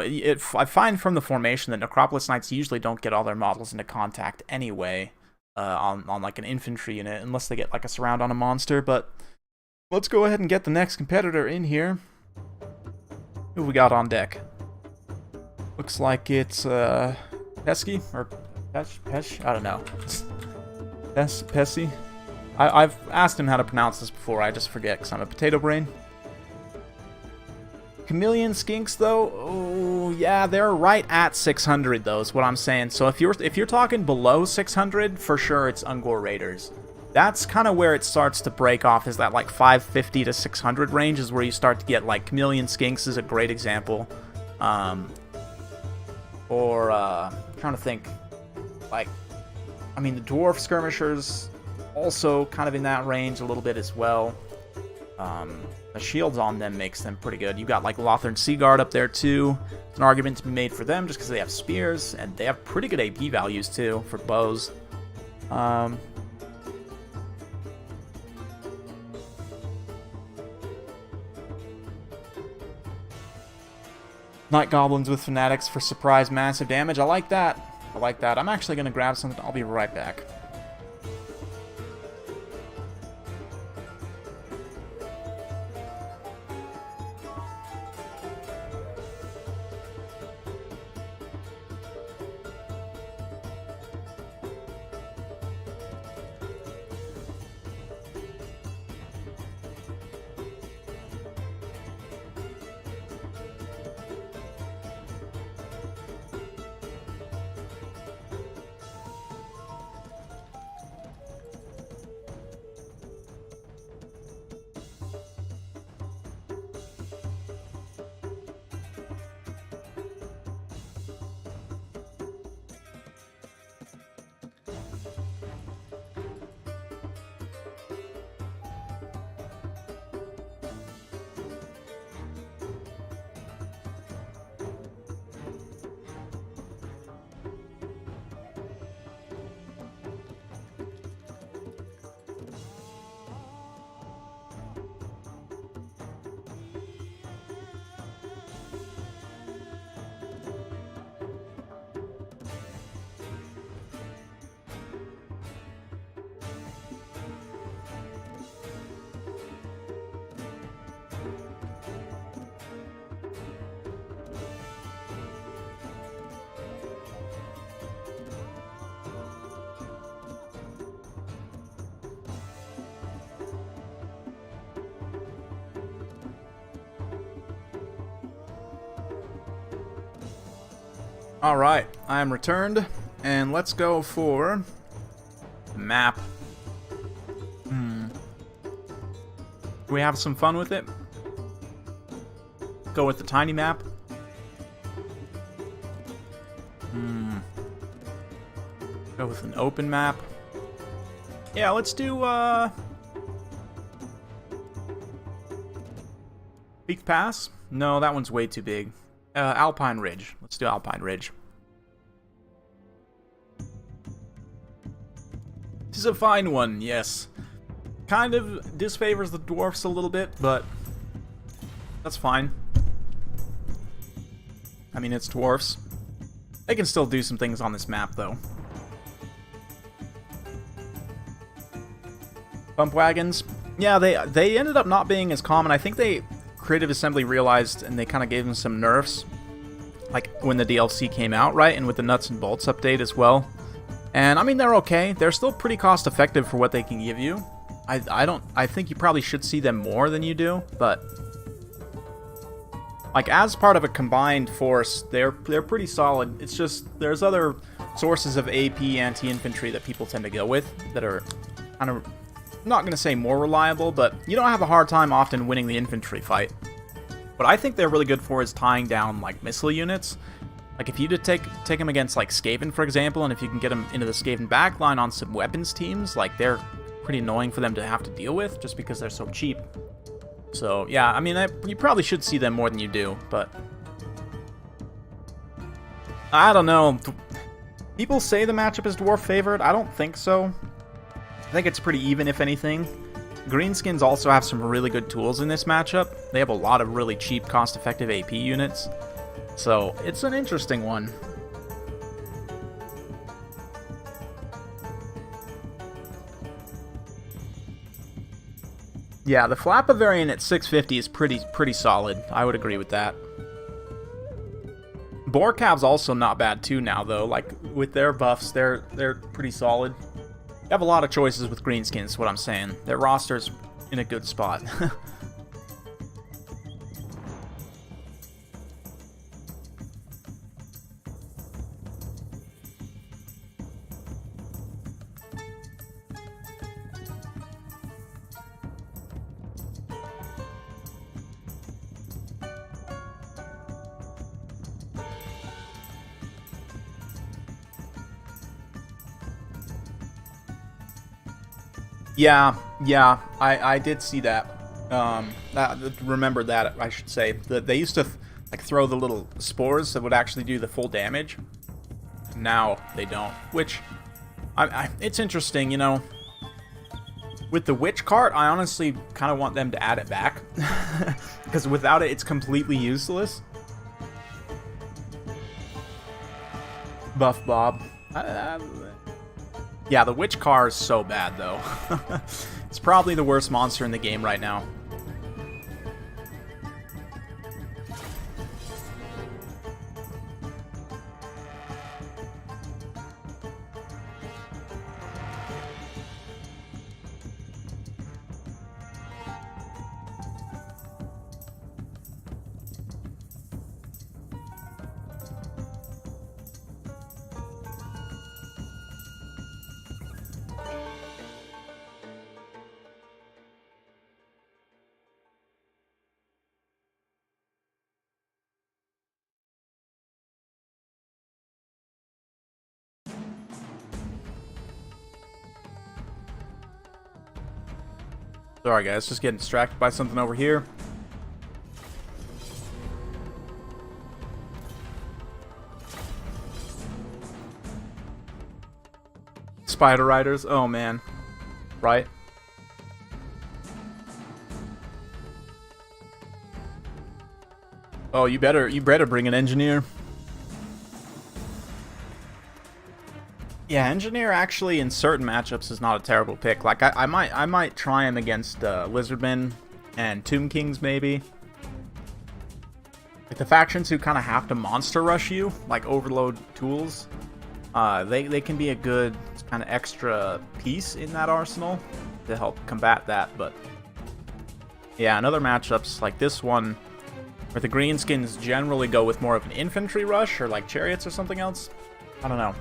I find from the formation that Necropolis Knights usually don't get all their models into contact anyway on like an infantry unit, unless they get like a surround on a monster. But let's go ahead and get the next competitor in here. Who we got on deck? Looks like it's Pesky or Pesh? I don't know. Pesky. I've asked him how to pronounce this before. I just forget because I'm a potato brain. Chameleon Skinks, though, oh yeah, they're right at 600, though, is what I'm saying. So if you're talking below 600, for sure it's Ungor Raiders. That's kind of where it starts to break off, is that like 550 to 600 range is where you start to get like Chameleon Skinks is a great example. I'm trying to think, like, I mean, the Dwarf Skirmishers also kind of in that range a little bit as well. The shields on them makes them pretty good. You got like Lothern Seaguard up there too. It's an argument to be made for them just because they have spears and they have pretty good AP values too for bows. Night Goblins with Fanatics for surprise massive damage. I like that. I like that. I'm actually going to grab something. I'll be right back. Alright, I am returned, and let's go for map. Do we have some fun with it? Go with the tiny map. Go with an open map. Yeah, let's do Peak Pass? No, that one's way too big. Alpine Ridge. Let's do Alpine Ridge. This is a fine one, yes. Kind of disfavors the dwarfs a little bit, but that's fine. I mean, it's dwarfs. They can still do some things on this map, though. Bump wagons. Yeah, they ended up not being as common. I think Creative Assembly realized, and they kind of gave them some nerfs, like when the DLC came out, right? And with the Nuts and Bolts update as well. And I mean, they're okay. They're still pretty cost effective for what they can give you. I think you probably should see them more than you do, but like as part of a combined force, they're pretty solid. It's just there's other sources of AP anti-infantry that people tend to go with that are kind of, I'm not going to say more reliable, but you don't have a hard time often winning the infantry fight. What I think they're really good for is tying down like missile units. Like if you did take them against like Skaven, for example, and if you can get them into the Skaven backline on some weapons teams, like they're pretty annoying for them to have to deal with just because they're so cheap. So yeah, I mean, you probably should see them more than you do, but I don't know. People say the matchup is Dwarf favored. I don't think so. I think it's pretty even, if anything. Greenskins also have some really good tools in this matchup. They have a lot of really cheap, cost-effective AP units. So, it's an interesting one. Yeah, the Flappa variant at 650 is pretty solid. I would agree with that. Borcav's also not bad too now, though. Like, with their buffs, they're pretty solid. You have a lot of choices with Greenskins, is what I'm saying. Their roster's in a good spot. Yeah, I did see that. Remember that, I should say. They used to like throw the little spores that would actually do the full damage. Now they don't, which it's interesting, you know. With the witch cart, I honestly kind of want them to add it back because without it, it's completely useless. Buff Bob. Yeah, the witch car is so bad, though. It's probably the worst monster in the game right now. Sorry guys, just getting distracted by something over here. Spider Riders, oh man. Right? Oh, you better bring an engineer. Yeah, Engineer actually in certain matchups is not a terrible pick. Like I might try him against Lizardmen and Tomb Kings maybe. Like the factions who kind of have to monster rush you, like Overload Tools, they can be a good kind of extra piece in that arsenal to help combat that. But yeah, in other matchups like this one, where the Greenskins generally go with more of an infantry rush or like chariots or something else, I don't know.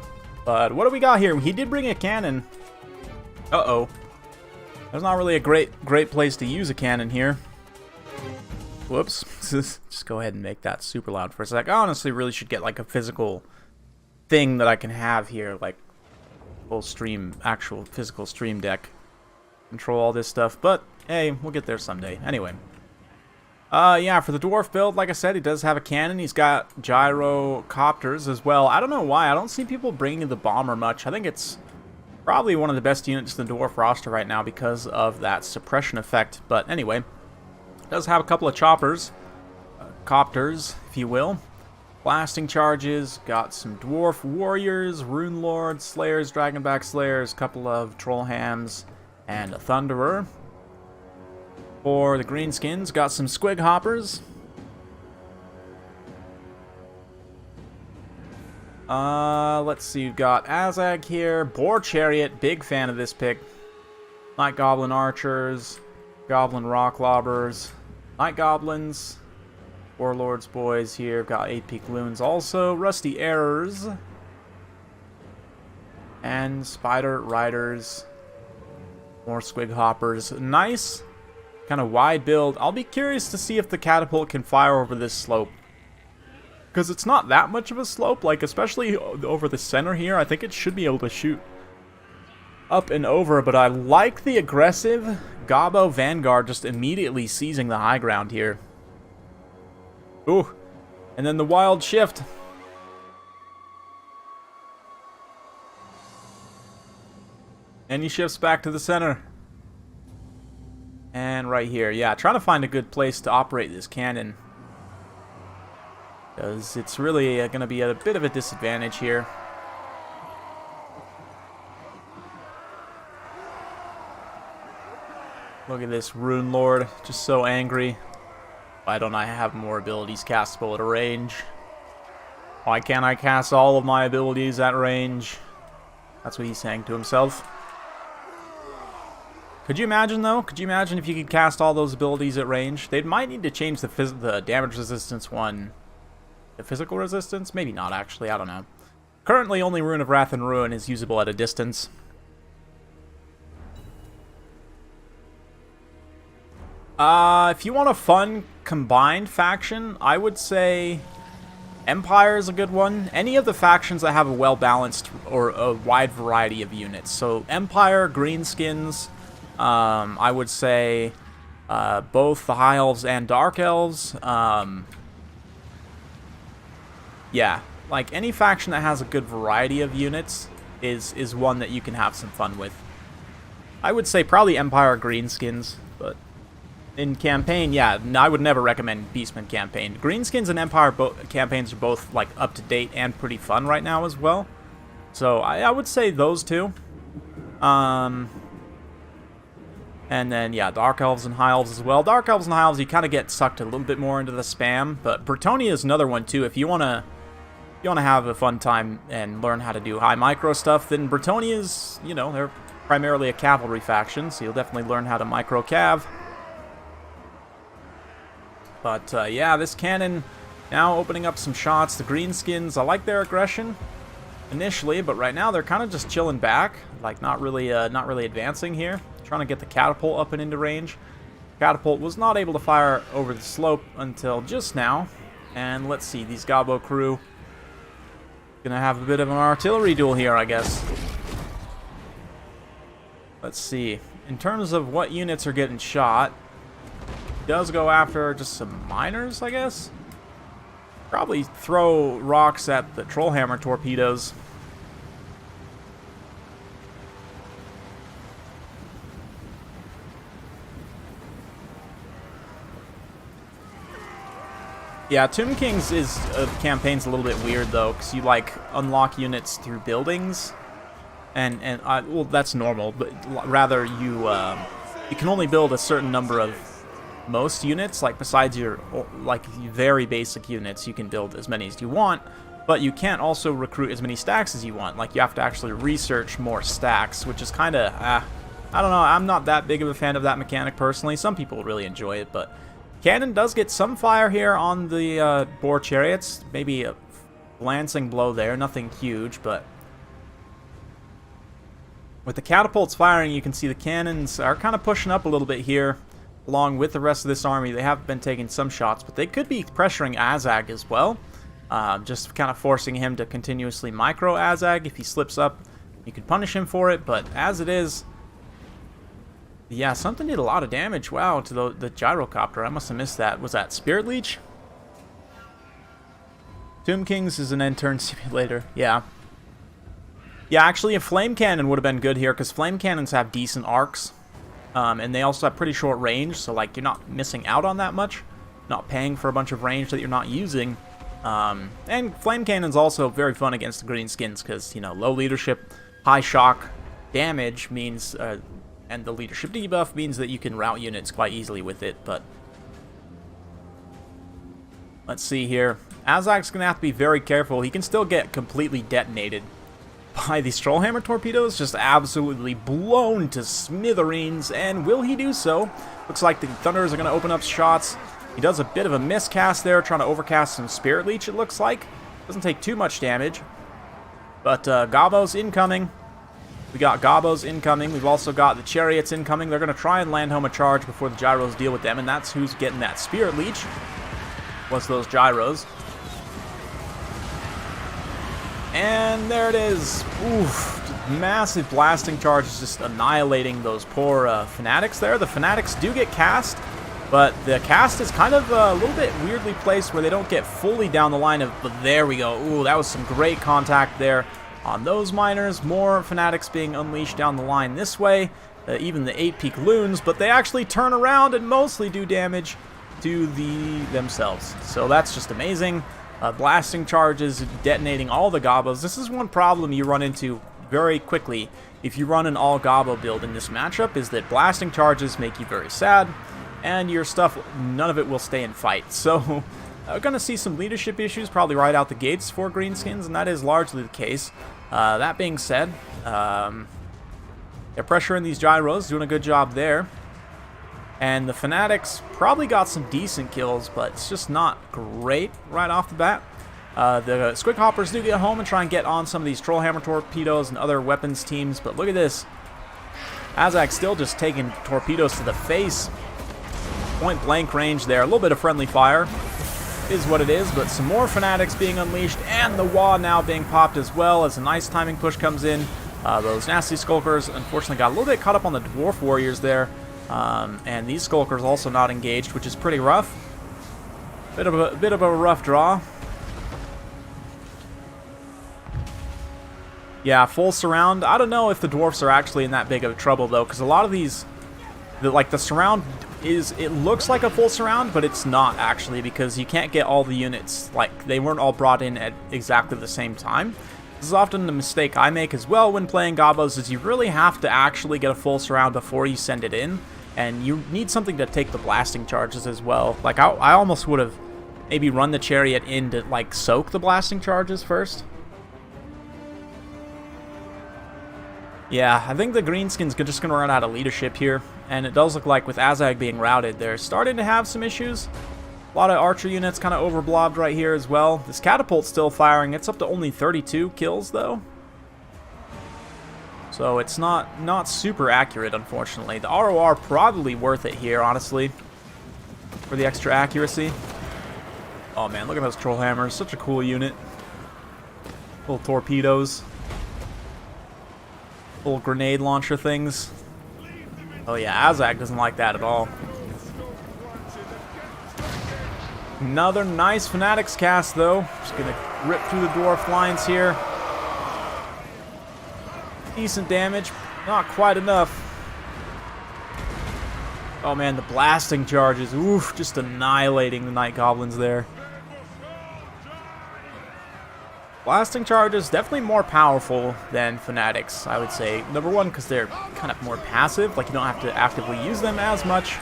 But what do we got here? He did bring a cannon. Uh-oh. There's not really a great place to use a cannon here. Whoops. Just go ahead and make that super loud for a sec. I honestly really should get like a physical thing that I can have here, like full stream, actual physical stream deck. Control all this stuff, but hey, we'll get there someday. Anyway. Yeah, for the Dwarf build, like I said, he does have a cannon. He's got gyrocopters as well. I don't know why. I don't see people bringing the bomber much. I think it's probably one of the best units in the Dwarf roster right now because of that suppression effect. But anyway, does have a couple of choppers. Copters, if you will. Blasting charges. Got some Dwarf warriors, Rune Lords, Slayers, Dragonback Slayers, couple of Troll Hams, and a Thunderer. For the Greenskins, got some Squig Hoppers. Let's see, we've got Azag here. Boar Chariot, big fan of this pick. Night Goblin Archers, Goblin Rock Lobbers, Night Goblins, Warlords Boys here, got 8-peak Loons also, Rusty Errors, and Spider Riders, more Squig Hoppers. Nice, kind of wide build. I'll be curious to see if the catapult can fire over this slope, because it's not that much of a slope, like especially over the center here. I think it should be able to shoot up and over, but I like the aggressive Gobbo Vanguard just immediately seizing the high ground here. Ooh, and then the wild shift. And he shifts back to the center. And right here, yeah, trying to find a good place to operate this cannon, because it's really going to be at a bit of a disadvantage here. Look at this Rune Lord, just so angry. Why don't I have more abilities castable at a range? Why can't I cast all of my abilities at range? That's what he's saying to himself. Could you imagine, though? Could you imagine if you could cast all those abilities at range? They might need to change the damage resistance one. The physical resistance? Maybe not, actually. I don't know. Currently, only Rune of Wrath and Ruin is usable at a distance. If you want a fun combined faction, I would say Empire is a good one. Any of the factions that have a well-balanced or a wide variety of units. So Empire, Greenskins, I would say both the High Elves and Dark Elves. Yeah, like any faction that has a good variety of units is one that you can have some fun with. I would say probably Empire or Greenskins, but in campaign, yeah, I would never recommend Beastman campaign. Greenskins and Empire campaigns are both like up to date and pretty fun right now as well. So I would say those two. And then yeah, Dark Elves and High Elves as well. Dark Elves and High Elves, you kind of get sucked a little bit more into the spam, but Bretonnia is another one too. If you wanna have a fun time and learn how to do high micro stuff, then Bretonnia's, you know, they're primarily a cavalry faction, so you'll definitely learn how to micro cav. But yeah, this cannon now opening up some shots. The Greenskins, I like their aggression initially, but right now they're kind of just chilling back, like not really advancing here. Trying to get the catapult up and into range. Catapult was not able to fire over the slope until just now. And let's see, these Gobbo crew gonna have a bit of an artillery duel here, I guess. Let's see. In terms of what units are getting shot, does go after just some miners, I guess. Probably throw rocks at the Trollhammer torpedoes. Yeah, Tomb King's campaign's a little bit weird though, because you like unlock units through buildings, and well, that's normal, but rather you can only build a certain number of most units. Like besides your very basic units, you can build as many as you want, but you can't also recruit as many stacks as you want. Like you have to actually research more stacks, which is kind of I don't know. I'm not that big of a fan of that mechanic personally. Some people really enjoy it, but cannon does get some fire here on the Boar Chariots. Maybe a glancing blow there, nothing huge, but with the catapults firing, you can see the cannons are kind of pushing up a little bit here, along with the rest of this army. They have been taking some shots, but they could be pressuring Azag as well, just kind of forcing him to continuously micro Azag. If he slips up, you could punish him for it, but as it is, yeah, something did a lot of damage. Wow, to the gyrocopter. I must have missed that. Was that Spirit Leech? Tomb Kings is an end turn simulator. Yeah. Yeah, actually a flame cannon would have been good here, because flame cannons have decent arcs. And they also have pretty short range, so like you're not missing out on that much. Not paying for a bunch of range that you're not using. And flame cannon's also very fun against the Greenskins, because, you know, low leadership, high shock damage means... and the leadership debuff means that you can route units quite easily with it, but... Let's see here. Azag's going to have to be very careful. He can still get completely detonated by these Trollhammer torpedoes, just absolutely blown to smithereens, and will he do so? Looks like the Thunderers are going to open up shots. He does a bit of a miscast there, trying to overcast some Spirit Leech, it looks like. Doesn't take too much damage. But Gobbo's incoming. We got Gobbo's incoming. We've also got the Chariots incoming. They're going to try and land home a charge before the Gyros deal with them, and that's who's getting that Spirit Leech. Was those Gyros. And there it is. Oof. Massive blasting charges just annihilating those poor Fanatics there. The Fanatics do get cast, but the cast is kind of a little bit weirdly placed where they don't get fully down the line of, but there we go. Ooh, that was some great contact there on those miners. More Fanatics being unleashed down the line this way. Even the 8-peak loons, but they actually turn around and mostly do damage to themselves. So that's just amazing. Blasting charges, detonating all the Gobbos. This is one problem you run into very quickly if you run an all Gobbo build in this matchup, is that blasting charges make you very sad, and your stuff, none of it will stay in fight. So we're going to see some leadership issues probably right out the gates for Greenskins, and that is largely the case. That being said, they're pressuring these Gyros, doing a good job there. And the Fanatics probably got some decent kills, but it's just not great right off the bat. The Squig Hoppers do get home and try and get on some of these Trollhammer torpedoes and other weapons teams, but look at this. Azag still just taking torpedoes to the face. Point blank range there. A little bit of friendly fire is what it is, but some more Fanatics being unleashed, and the Wah now being popped as well as a nice timing push comes in. Those nasty Skulkers unfortunately got a little bit caught up on the Dwarf Warriors there, and these Skulkers also not engaged, which is pretty rough. Bit of a rough draw. Yeah, full surround. I don't know if the Dwarfs are actually in that big of trouble, though, because a lot of these, the surround is, it looks like a full surround, but it's not actually, because you can't get all the units, like, they weren't all brought in at exactly the same time. This is often the mistake I make as well when playing Gobbos, is you really have to actually get a full surround before you send it in, and you need something to take the blasting charges as well. Like, I almost would have maybe run the Chariot in to, like, soak the blasting charges first. Yeah, I think the Greenskins are just going to run out of leadership here, and it does look like with Azag being routed, they're starting to have some issues. A lot of archer units kind of overblobbed right here as well. This catapult's still firing. It's up to only 32 kills, though. So it's not super accurate, unfortunately. The ROR probably worth it here, honestly, for the extra accuracy. Oh, man, look at those Trollhammers. Such a cool unit. Little torpedoes. Little grenade launcher things. Oh yeah, Azag doesn't like that at all. Another nice Fanatics cast, though. Just gonna rip through the Dwarf lines here. Decent damage, not quite enough. Oh man, the blasting charges. Oof, just annihilating the Night Goblins there. Blasting charges, definitely more powerful than Fanatics, I would say. Number one, because they're kind of more passive, like you don't have to actively use them as much.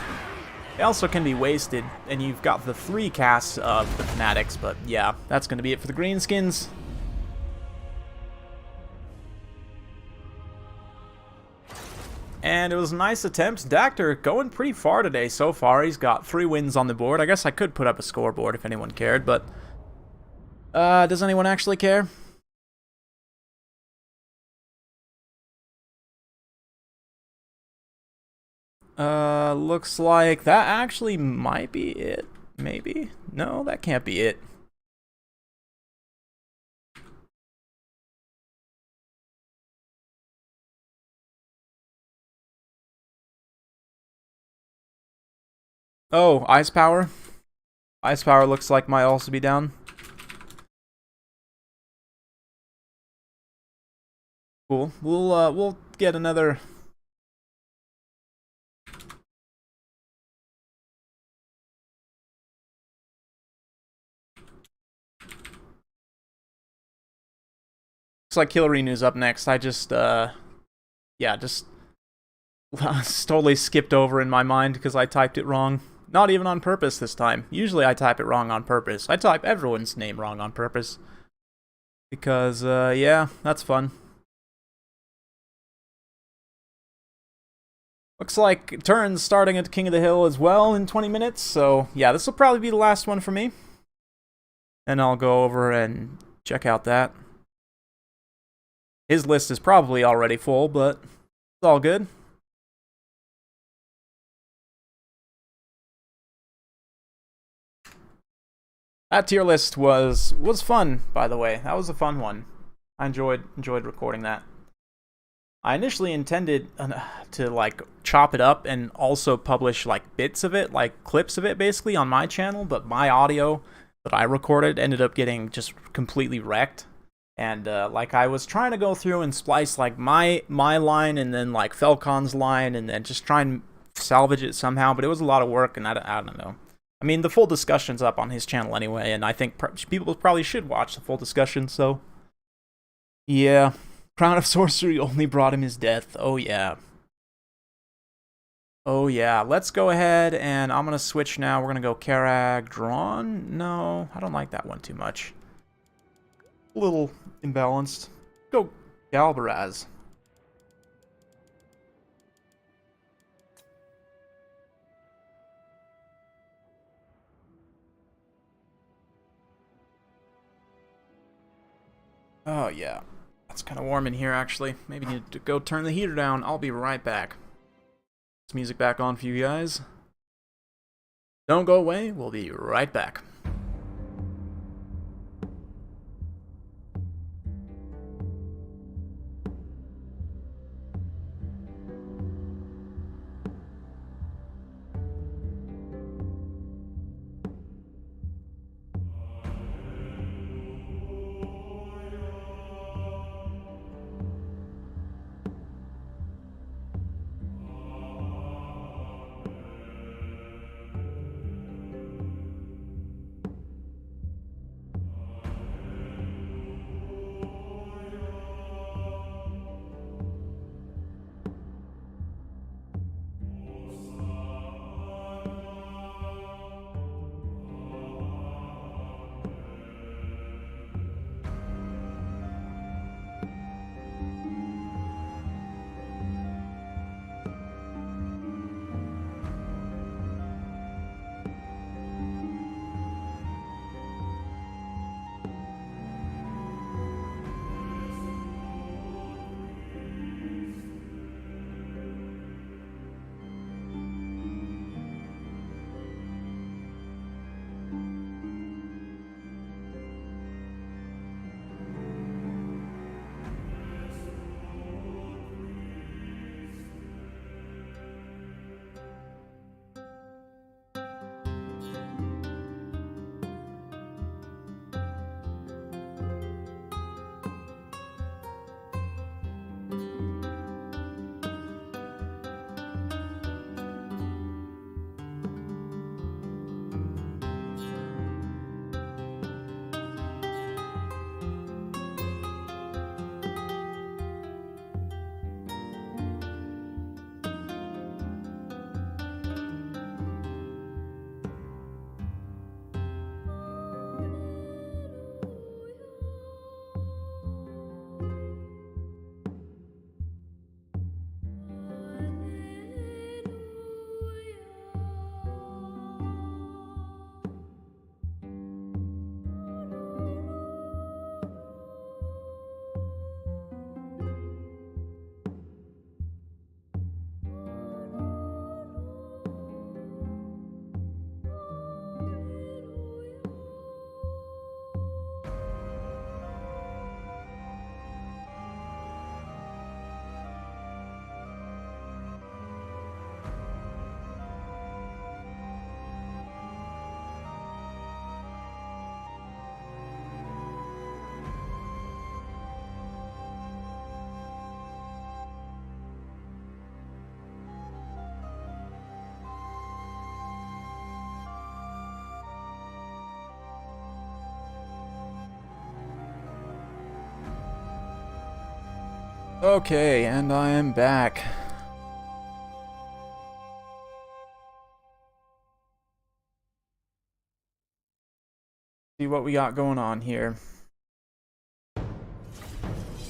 They also can be wasted, and you've got the 3 casts of the Fanatics, but yeah, that's going to be it for the Greenskins. And it was a nice attempt. Dactor going pretty far today so far. He's got 3 wins on the board. I guess I could put up a scoreboard if anyone cared, but does anyone actually care? Looks like that actually might be it. Maybe? No, that can't be it. Oh, Ice Power. Ice Power looks like might also be down. Cool. We'll get another. Looks like Killarinu's up next. I just yeah, just totally skipped over in my mind because I typed it wrong. Not even on purpose this time. Usually I type it wrong on purpose. I type everyone's name wrong on purpose. Because, yeah, that's fun. Looks like turns starting at King of the Hill as well in 20 minutes, so yeah, this will probably be the last one for me. And I'll go over and check out that. His list is probably already full, but it's all good. That tier list was fun, by the way. That was a fun one. I enjoyed recording that. I initially intended to like chop it up and also publish like bits of it, like clips of it basically on my channel, but my audio that I recorded ended up getting just completely wrecked. And like I was trying to go through and splice like my line and then like Felcon's line and then just try and salvage it somehow, but it was a lot of work and I don't know. I mean, the full discussion's up on his channel anyway, and I think people probably should watch the full discussion, so... Yeah. Crown of Sorcery only brought him his death. Oh, yeah. Oh, yeah. Let's go ahead, and I'm going to switch now. We're going to go Karag Drawn. No, I don't like that one too much. A little imbalanced. Go Galbaraz. Oh, yeah. It's kind of warm in here, actually. Maybe need to go turn the heater down. I'll be right back. This music back on for you guys. Don't go away. We'll be right back. Okay, and I am back. See what we got going on here. You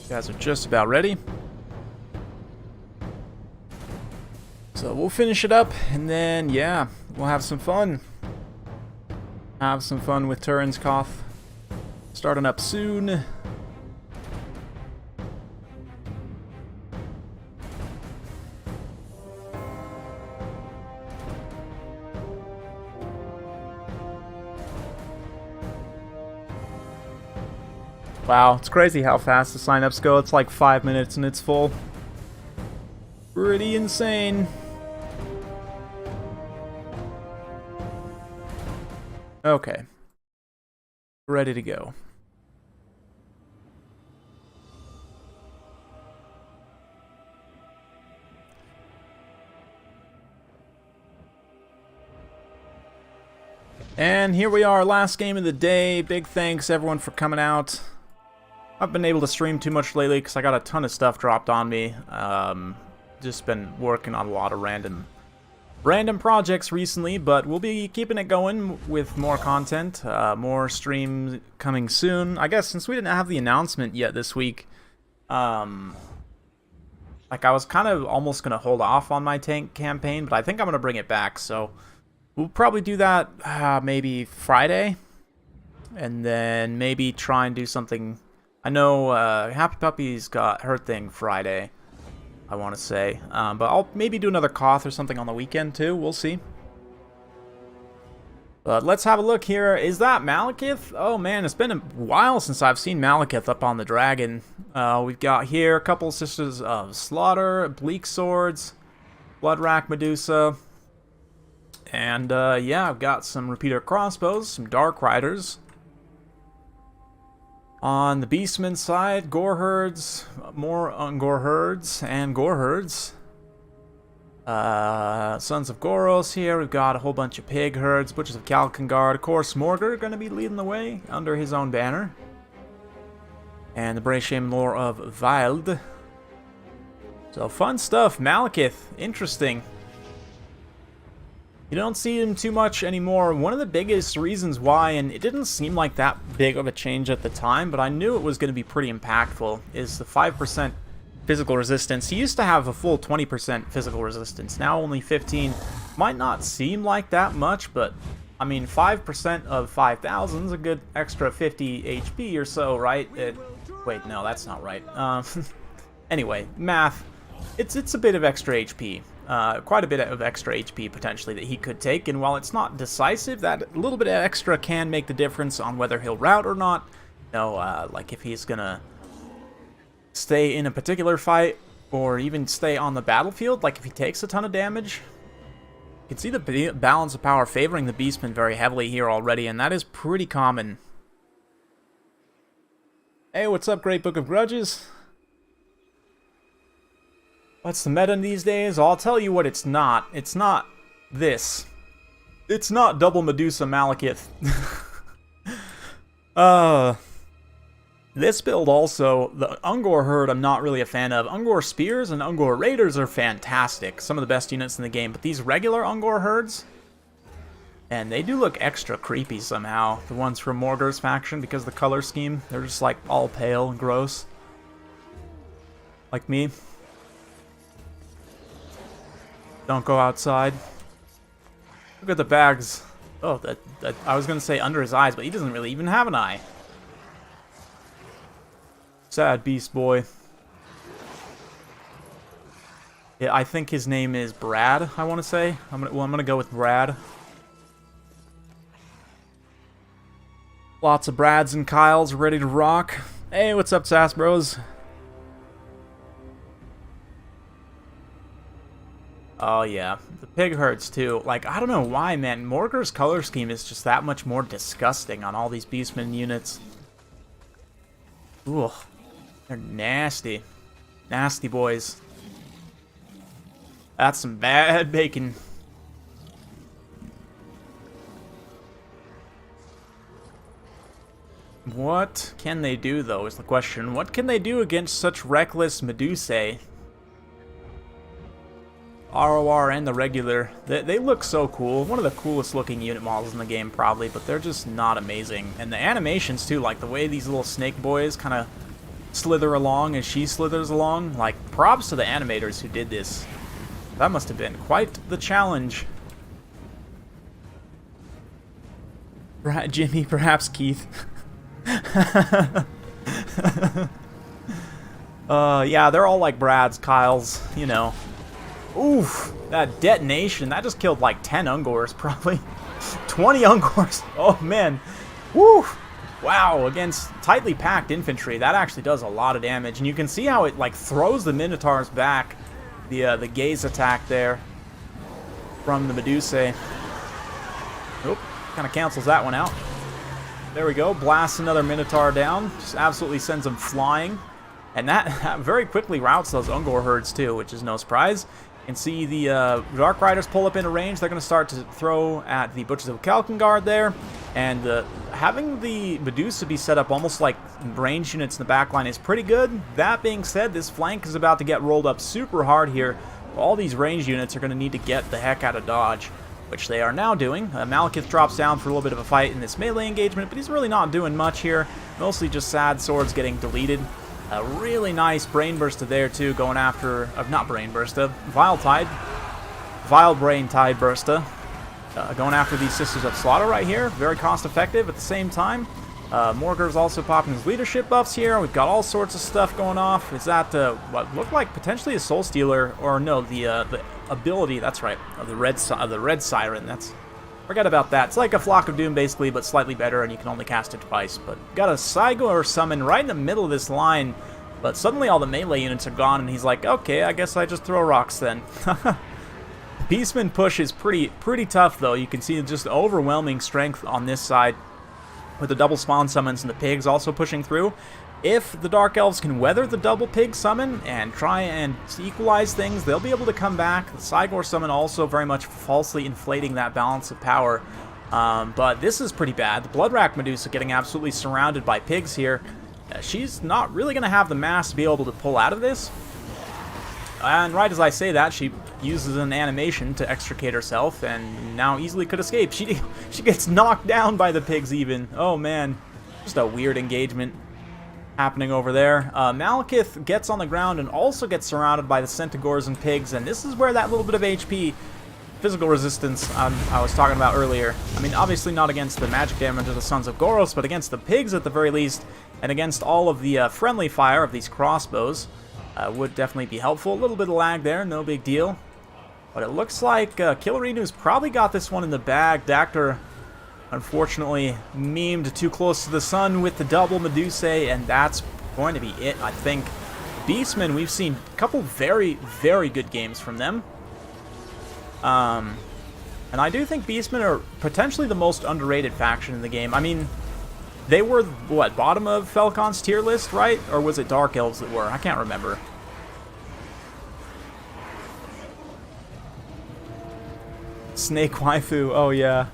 guys are just about ready. So we'll finish it up, and then, yeah, we'll have some fun. Have some fun with Turin's Koth. Starting up soon. Wow, it's crazy how fast the signups go. It's like 5 minutes and it's full. Pretty insane. Okay. Ready to go. And here we are, last game of the day. Big thanks everyone for coming out. I've been able to stream too much lately because I got a ton of stuff dropped on me. Just been working on a lot of random projects recently, but we'll be keeping it going with more content, more streams coming soon. I guess since we didn't have the announcement yet this week, like I was kind of almost going to hold off on my tank campaign, but I think I'm going to bring it back, so we'll probably do that maybe Friday, and then maybe try and do something. I know Happy Puppy's got her thing Friday, I want to say. But I'll maybe do another Koth or something on the weekend too. We'll see. But let's have a look here. Is that Malakith? Oh man, it's been a while since I've seen Malakith up on the dragon. We've got here a couple Sisters of Slaughter, Bleak Swords, Bloodrack Medusa. And yeah, I've got some Repeater Crossbows, some Dark Riders. On the Beastman side, Gore Herds, more Ungor Herds, and Gore Herds. Sons of Goros here, we've got a whole bunch of Pig Herds, Butchers of Kalkengard, of course, Morgr going to be leading the way under his own banner. And the Brasham Lore of Vild. So fun stuff, Malakith, interesting. You don't see him too much anymore. One of the biggest reasons why, and it didn't seem like that big of a change at the time, but I knew it was going to be pretty impactful, is the 5% physical resistance. He used to have a full 20% physical resistance, now only 15. Might not seem like that much, but I mean 5% of 5,000 is a good extra 50 HP or so, right? Wait, no, that's not right. Anyway, math. It's a bit of extra HP. Quite a bit of extra HP potentially that he could take, and while it's not decisive, that little bit of extra can make the difference on whether he'll rout or not. You know, like if he's gonna stay in a particular fight or even stay on the battlefield, like if he takes a ton of damage. You can see the balance of power favoring the Beastman very heavily here already, and that is pretty common. Hey, what's up, Great Book of Grudges? What's the meta these days? I'll tell you what it's not. It's not this. It's not double Medusa Malakith. This build also, the Ungor Herd I'm not really a fan of. Ungor Spears and Ungor Raiders are fantastic. Some of the best units in the game. But these regular Ungor Herds, and they do look extra creepy somehow. The ones from Morgr's faction, because of the color scheme. They're just like all pale and gross. Like me. Don't go outside. Look at the bags. Oh, that I was going to say under his eyes, but he doesn't really even have an eye. Sad beast boy. Yeah, I think his name is Brad, I want to say. I'm gonna go with Brad. Lots of Brads and Kyles ready to rock. Hey, what's up, Sass Bros? Oh yeah, the Pig Herds too. Like, I don't know why, man. Morgr's color scheme is just that much more disgusting on all these Beastman units. Ooh, they're nasty. Nasty boys. That's some bad bacon. What can they do, though, is the question. What can they do against such reckless Medusae? ROR and the regular, they look so cool. One of the coolest looking unit models in the game, probably, but they're just not amazing. And the animations, too, like the way these little snake boys kind of slither along as she slithers along. Like, props to the animators who did this. That must have been quite the challenge. Jimmy, perhaps Keith. Yeah, they're all like Brad's, Kyle's, you know. Oof, that detonation, that just killed like 10 Ungors, probably. 20 Ungors, oh man. Woo! Wow, against tightly packed infantry, that actually does a lot of damage. And you can see how it like throws the Minotaurs back. The gaze attack there from the Medusae. Oop, kind of cancels that one out. There we go, blasts another Minotaur down. Just absolutely sends them flying. And that very quickly routes those Ungor herds too, which is no surprise. You can see the Dark Riders pull up into range. They're going to start to throw at the Butchers of Kalkengard there. And having the Medusa be set up almost like range units in the backline is pretty good. That being said, this flank is about to get rolled up super hard here. All these range units are going to need to get the heck out of dodge, which they are now doing. Malakith drops down for a little bit of a fight in this melee engagement, but he's really not doing much here. Mostly just sad swords getting deleted. A really nice Brain Burster there, too, going after... not Brain Burster, Vile Brain Tide Burster. Going after these Sisters of Slaughter right here. Very cost-effective at the same time. Morgar's also popping his leadership buffs here. We've got all sorts of stuff going off. Is that what looked like potentially a Soul Stealer? Or no, the ability, that's right, of the Red Siren. Forget about that. It's like a Flock of Doom, basically, but slightly better, and you can only cast it twice. But got a Cygor summon right in the middle of this line, but suddenly all the melee units are gone, and he's like, okay, I guess I just throw rocks then. Beastman push is pretty tough, though. You can see just overwhelming strength on this side, with the double spawn summons and the pigs also pushing through. If the Dark Elves can weather the double pig summon and try and equalize things, they'll be able to come back. The Cygor summon also very much falsely inflating that balance of power. But this is pretty bad. The Bloodrack Medusa getting absolutely surrounded by pigs here. She's not really going to have the mass to be able to pull out of this. And right as I say that, she uses an animation to extricate herself and now easily could escape. She gets knocked down by the pigs even. Oh man, just a weird engagement happening over there. Malakith gets on the ground and also gets surrounded by the Centaurs and pigs, and this is where that little bit of HP, physical resistance I was talking about earlier. I mean, obviously not against the magic damage of the Sons of Goros, but against the pigs at the very least, and against all of the friendly fire of these crossbows would definitely be helpful. A little bit of lag there, no big deal. But it looks like Killarinu's probably got this one in the bag. Dactor, unfortunately, memed too close to the sun with the double Medusae, and that's going to be it, I think. Beastmen, we've seen a couple very, very good games from them. And I do think Beastmen are potentially the most underrated faction in the game. I mean, they were, what, bottom of Falcon's tier list, right? Or was it Dark Elves that were? I can't remember. Snake Waifu, oh yeah.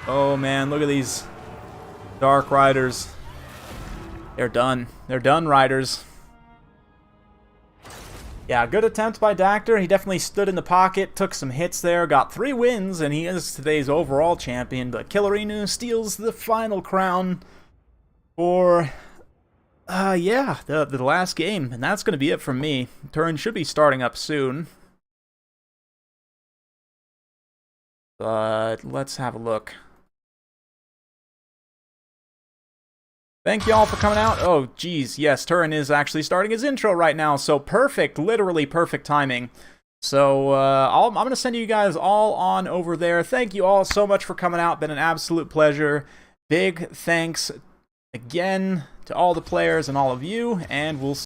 Oh man, look at these Dark Riders. They're done. They're done, Riders. Yeah, good attempt by Dactor. He definitely stood in the pocket, took some hits there, got 3 wins, and he is today's overall champion. But Killarinu steals the final crown for... yeah, the last game, and that's going to be it from me. Turn should be starting up soon. But let's have a look. Thank you all for coming out. Oh, geez, yes, Turin is actually starting his intro right now, so perfect, literally perfect timing. So I'm going to send you guys all on over there. Thank you all so much for coming out. Been an absolute pleasure. Big thanks again to all the players and all of you, and we'll see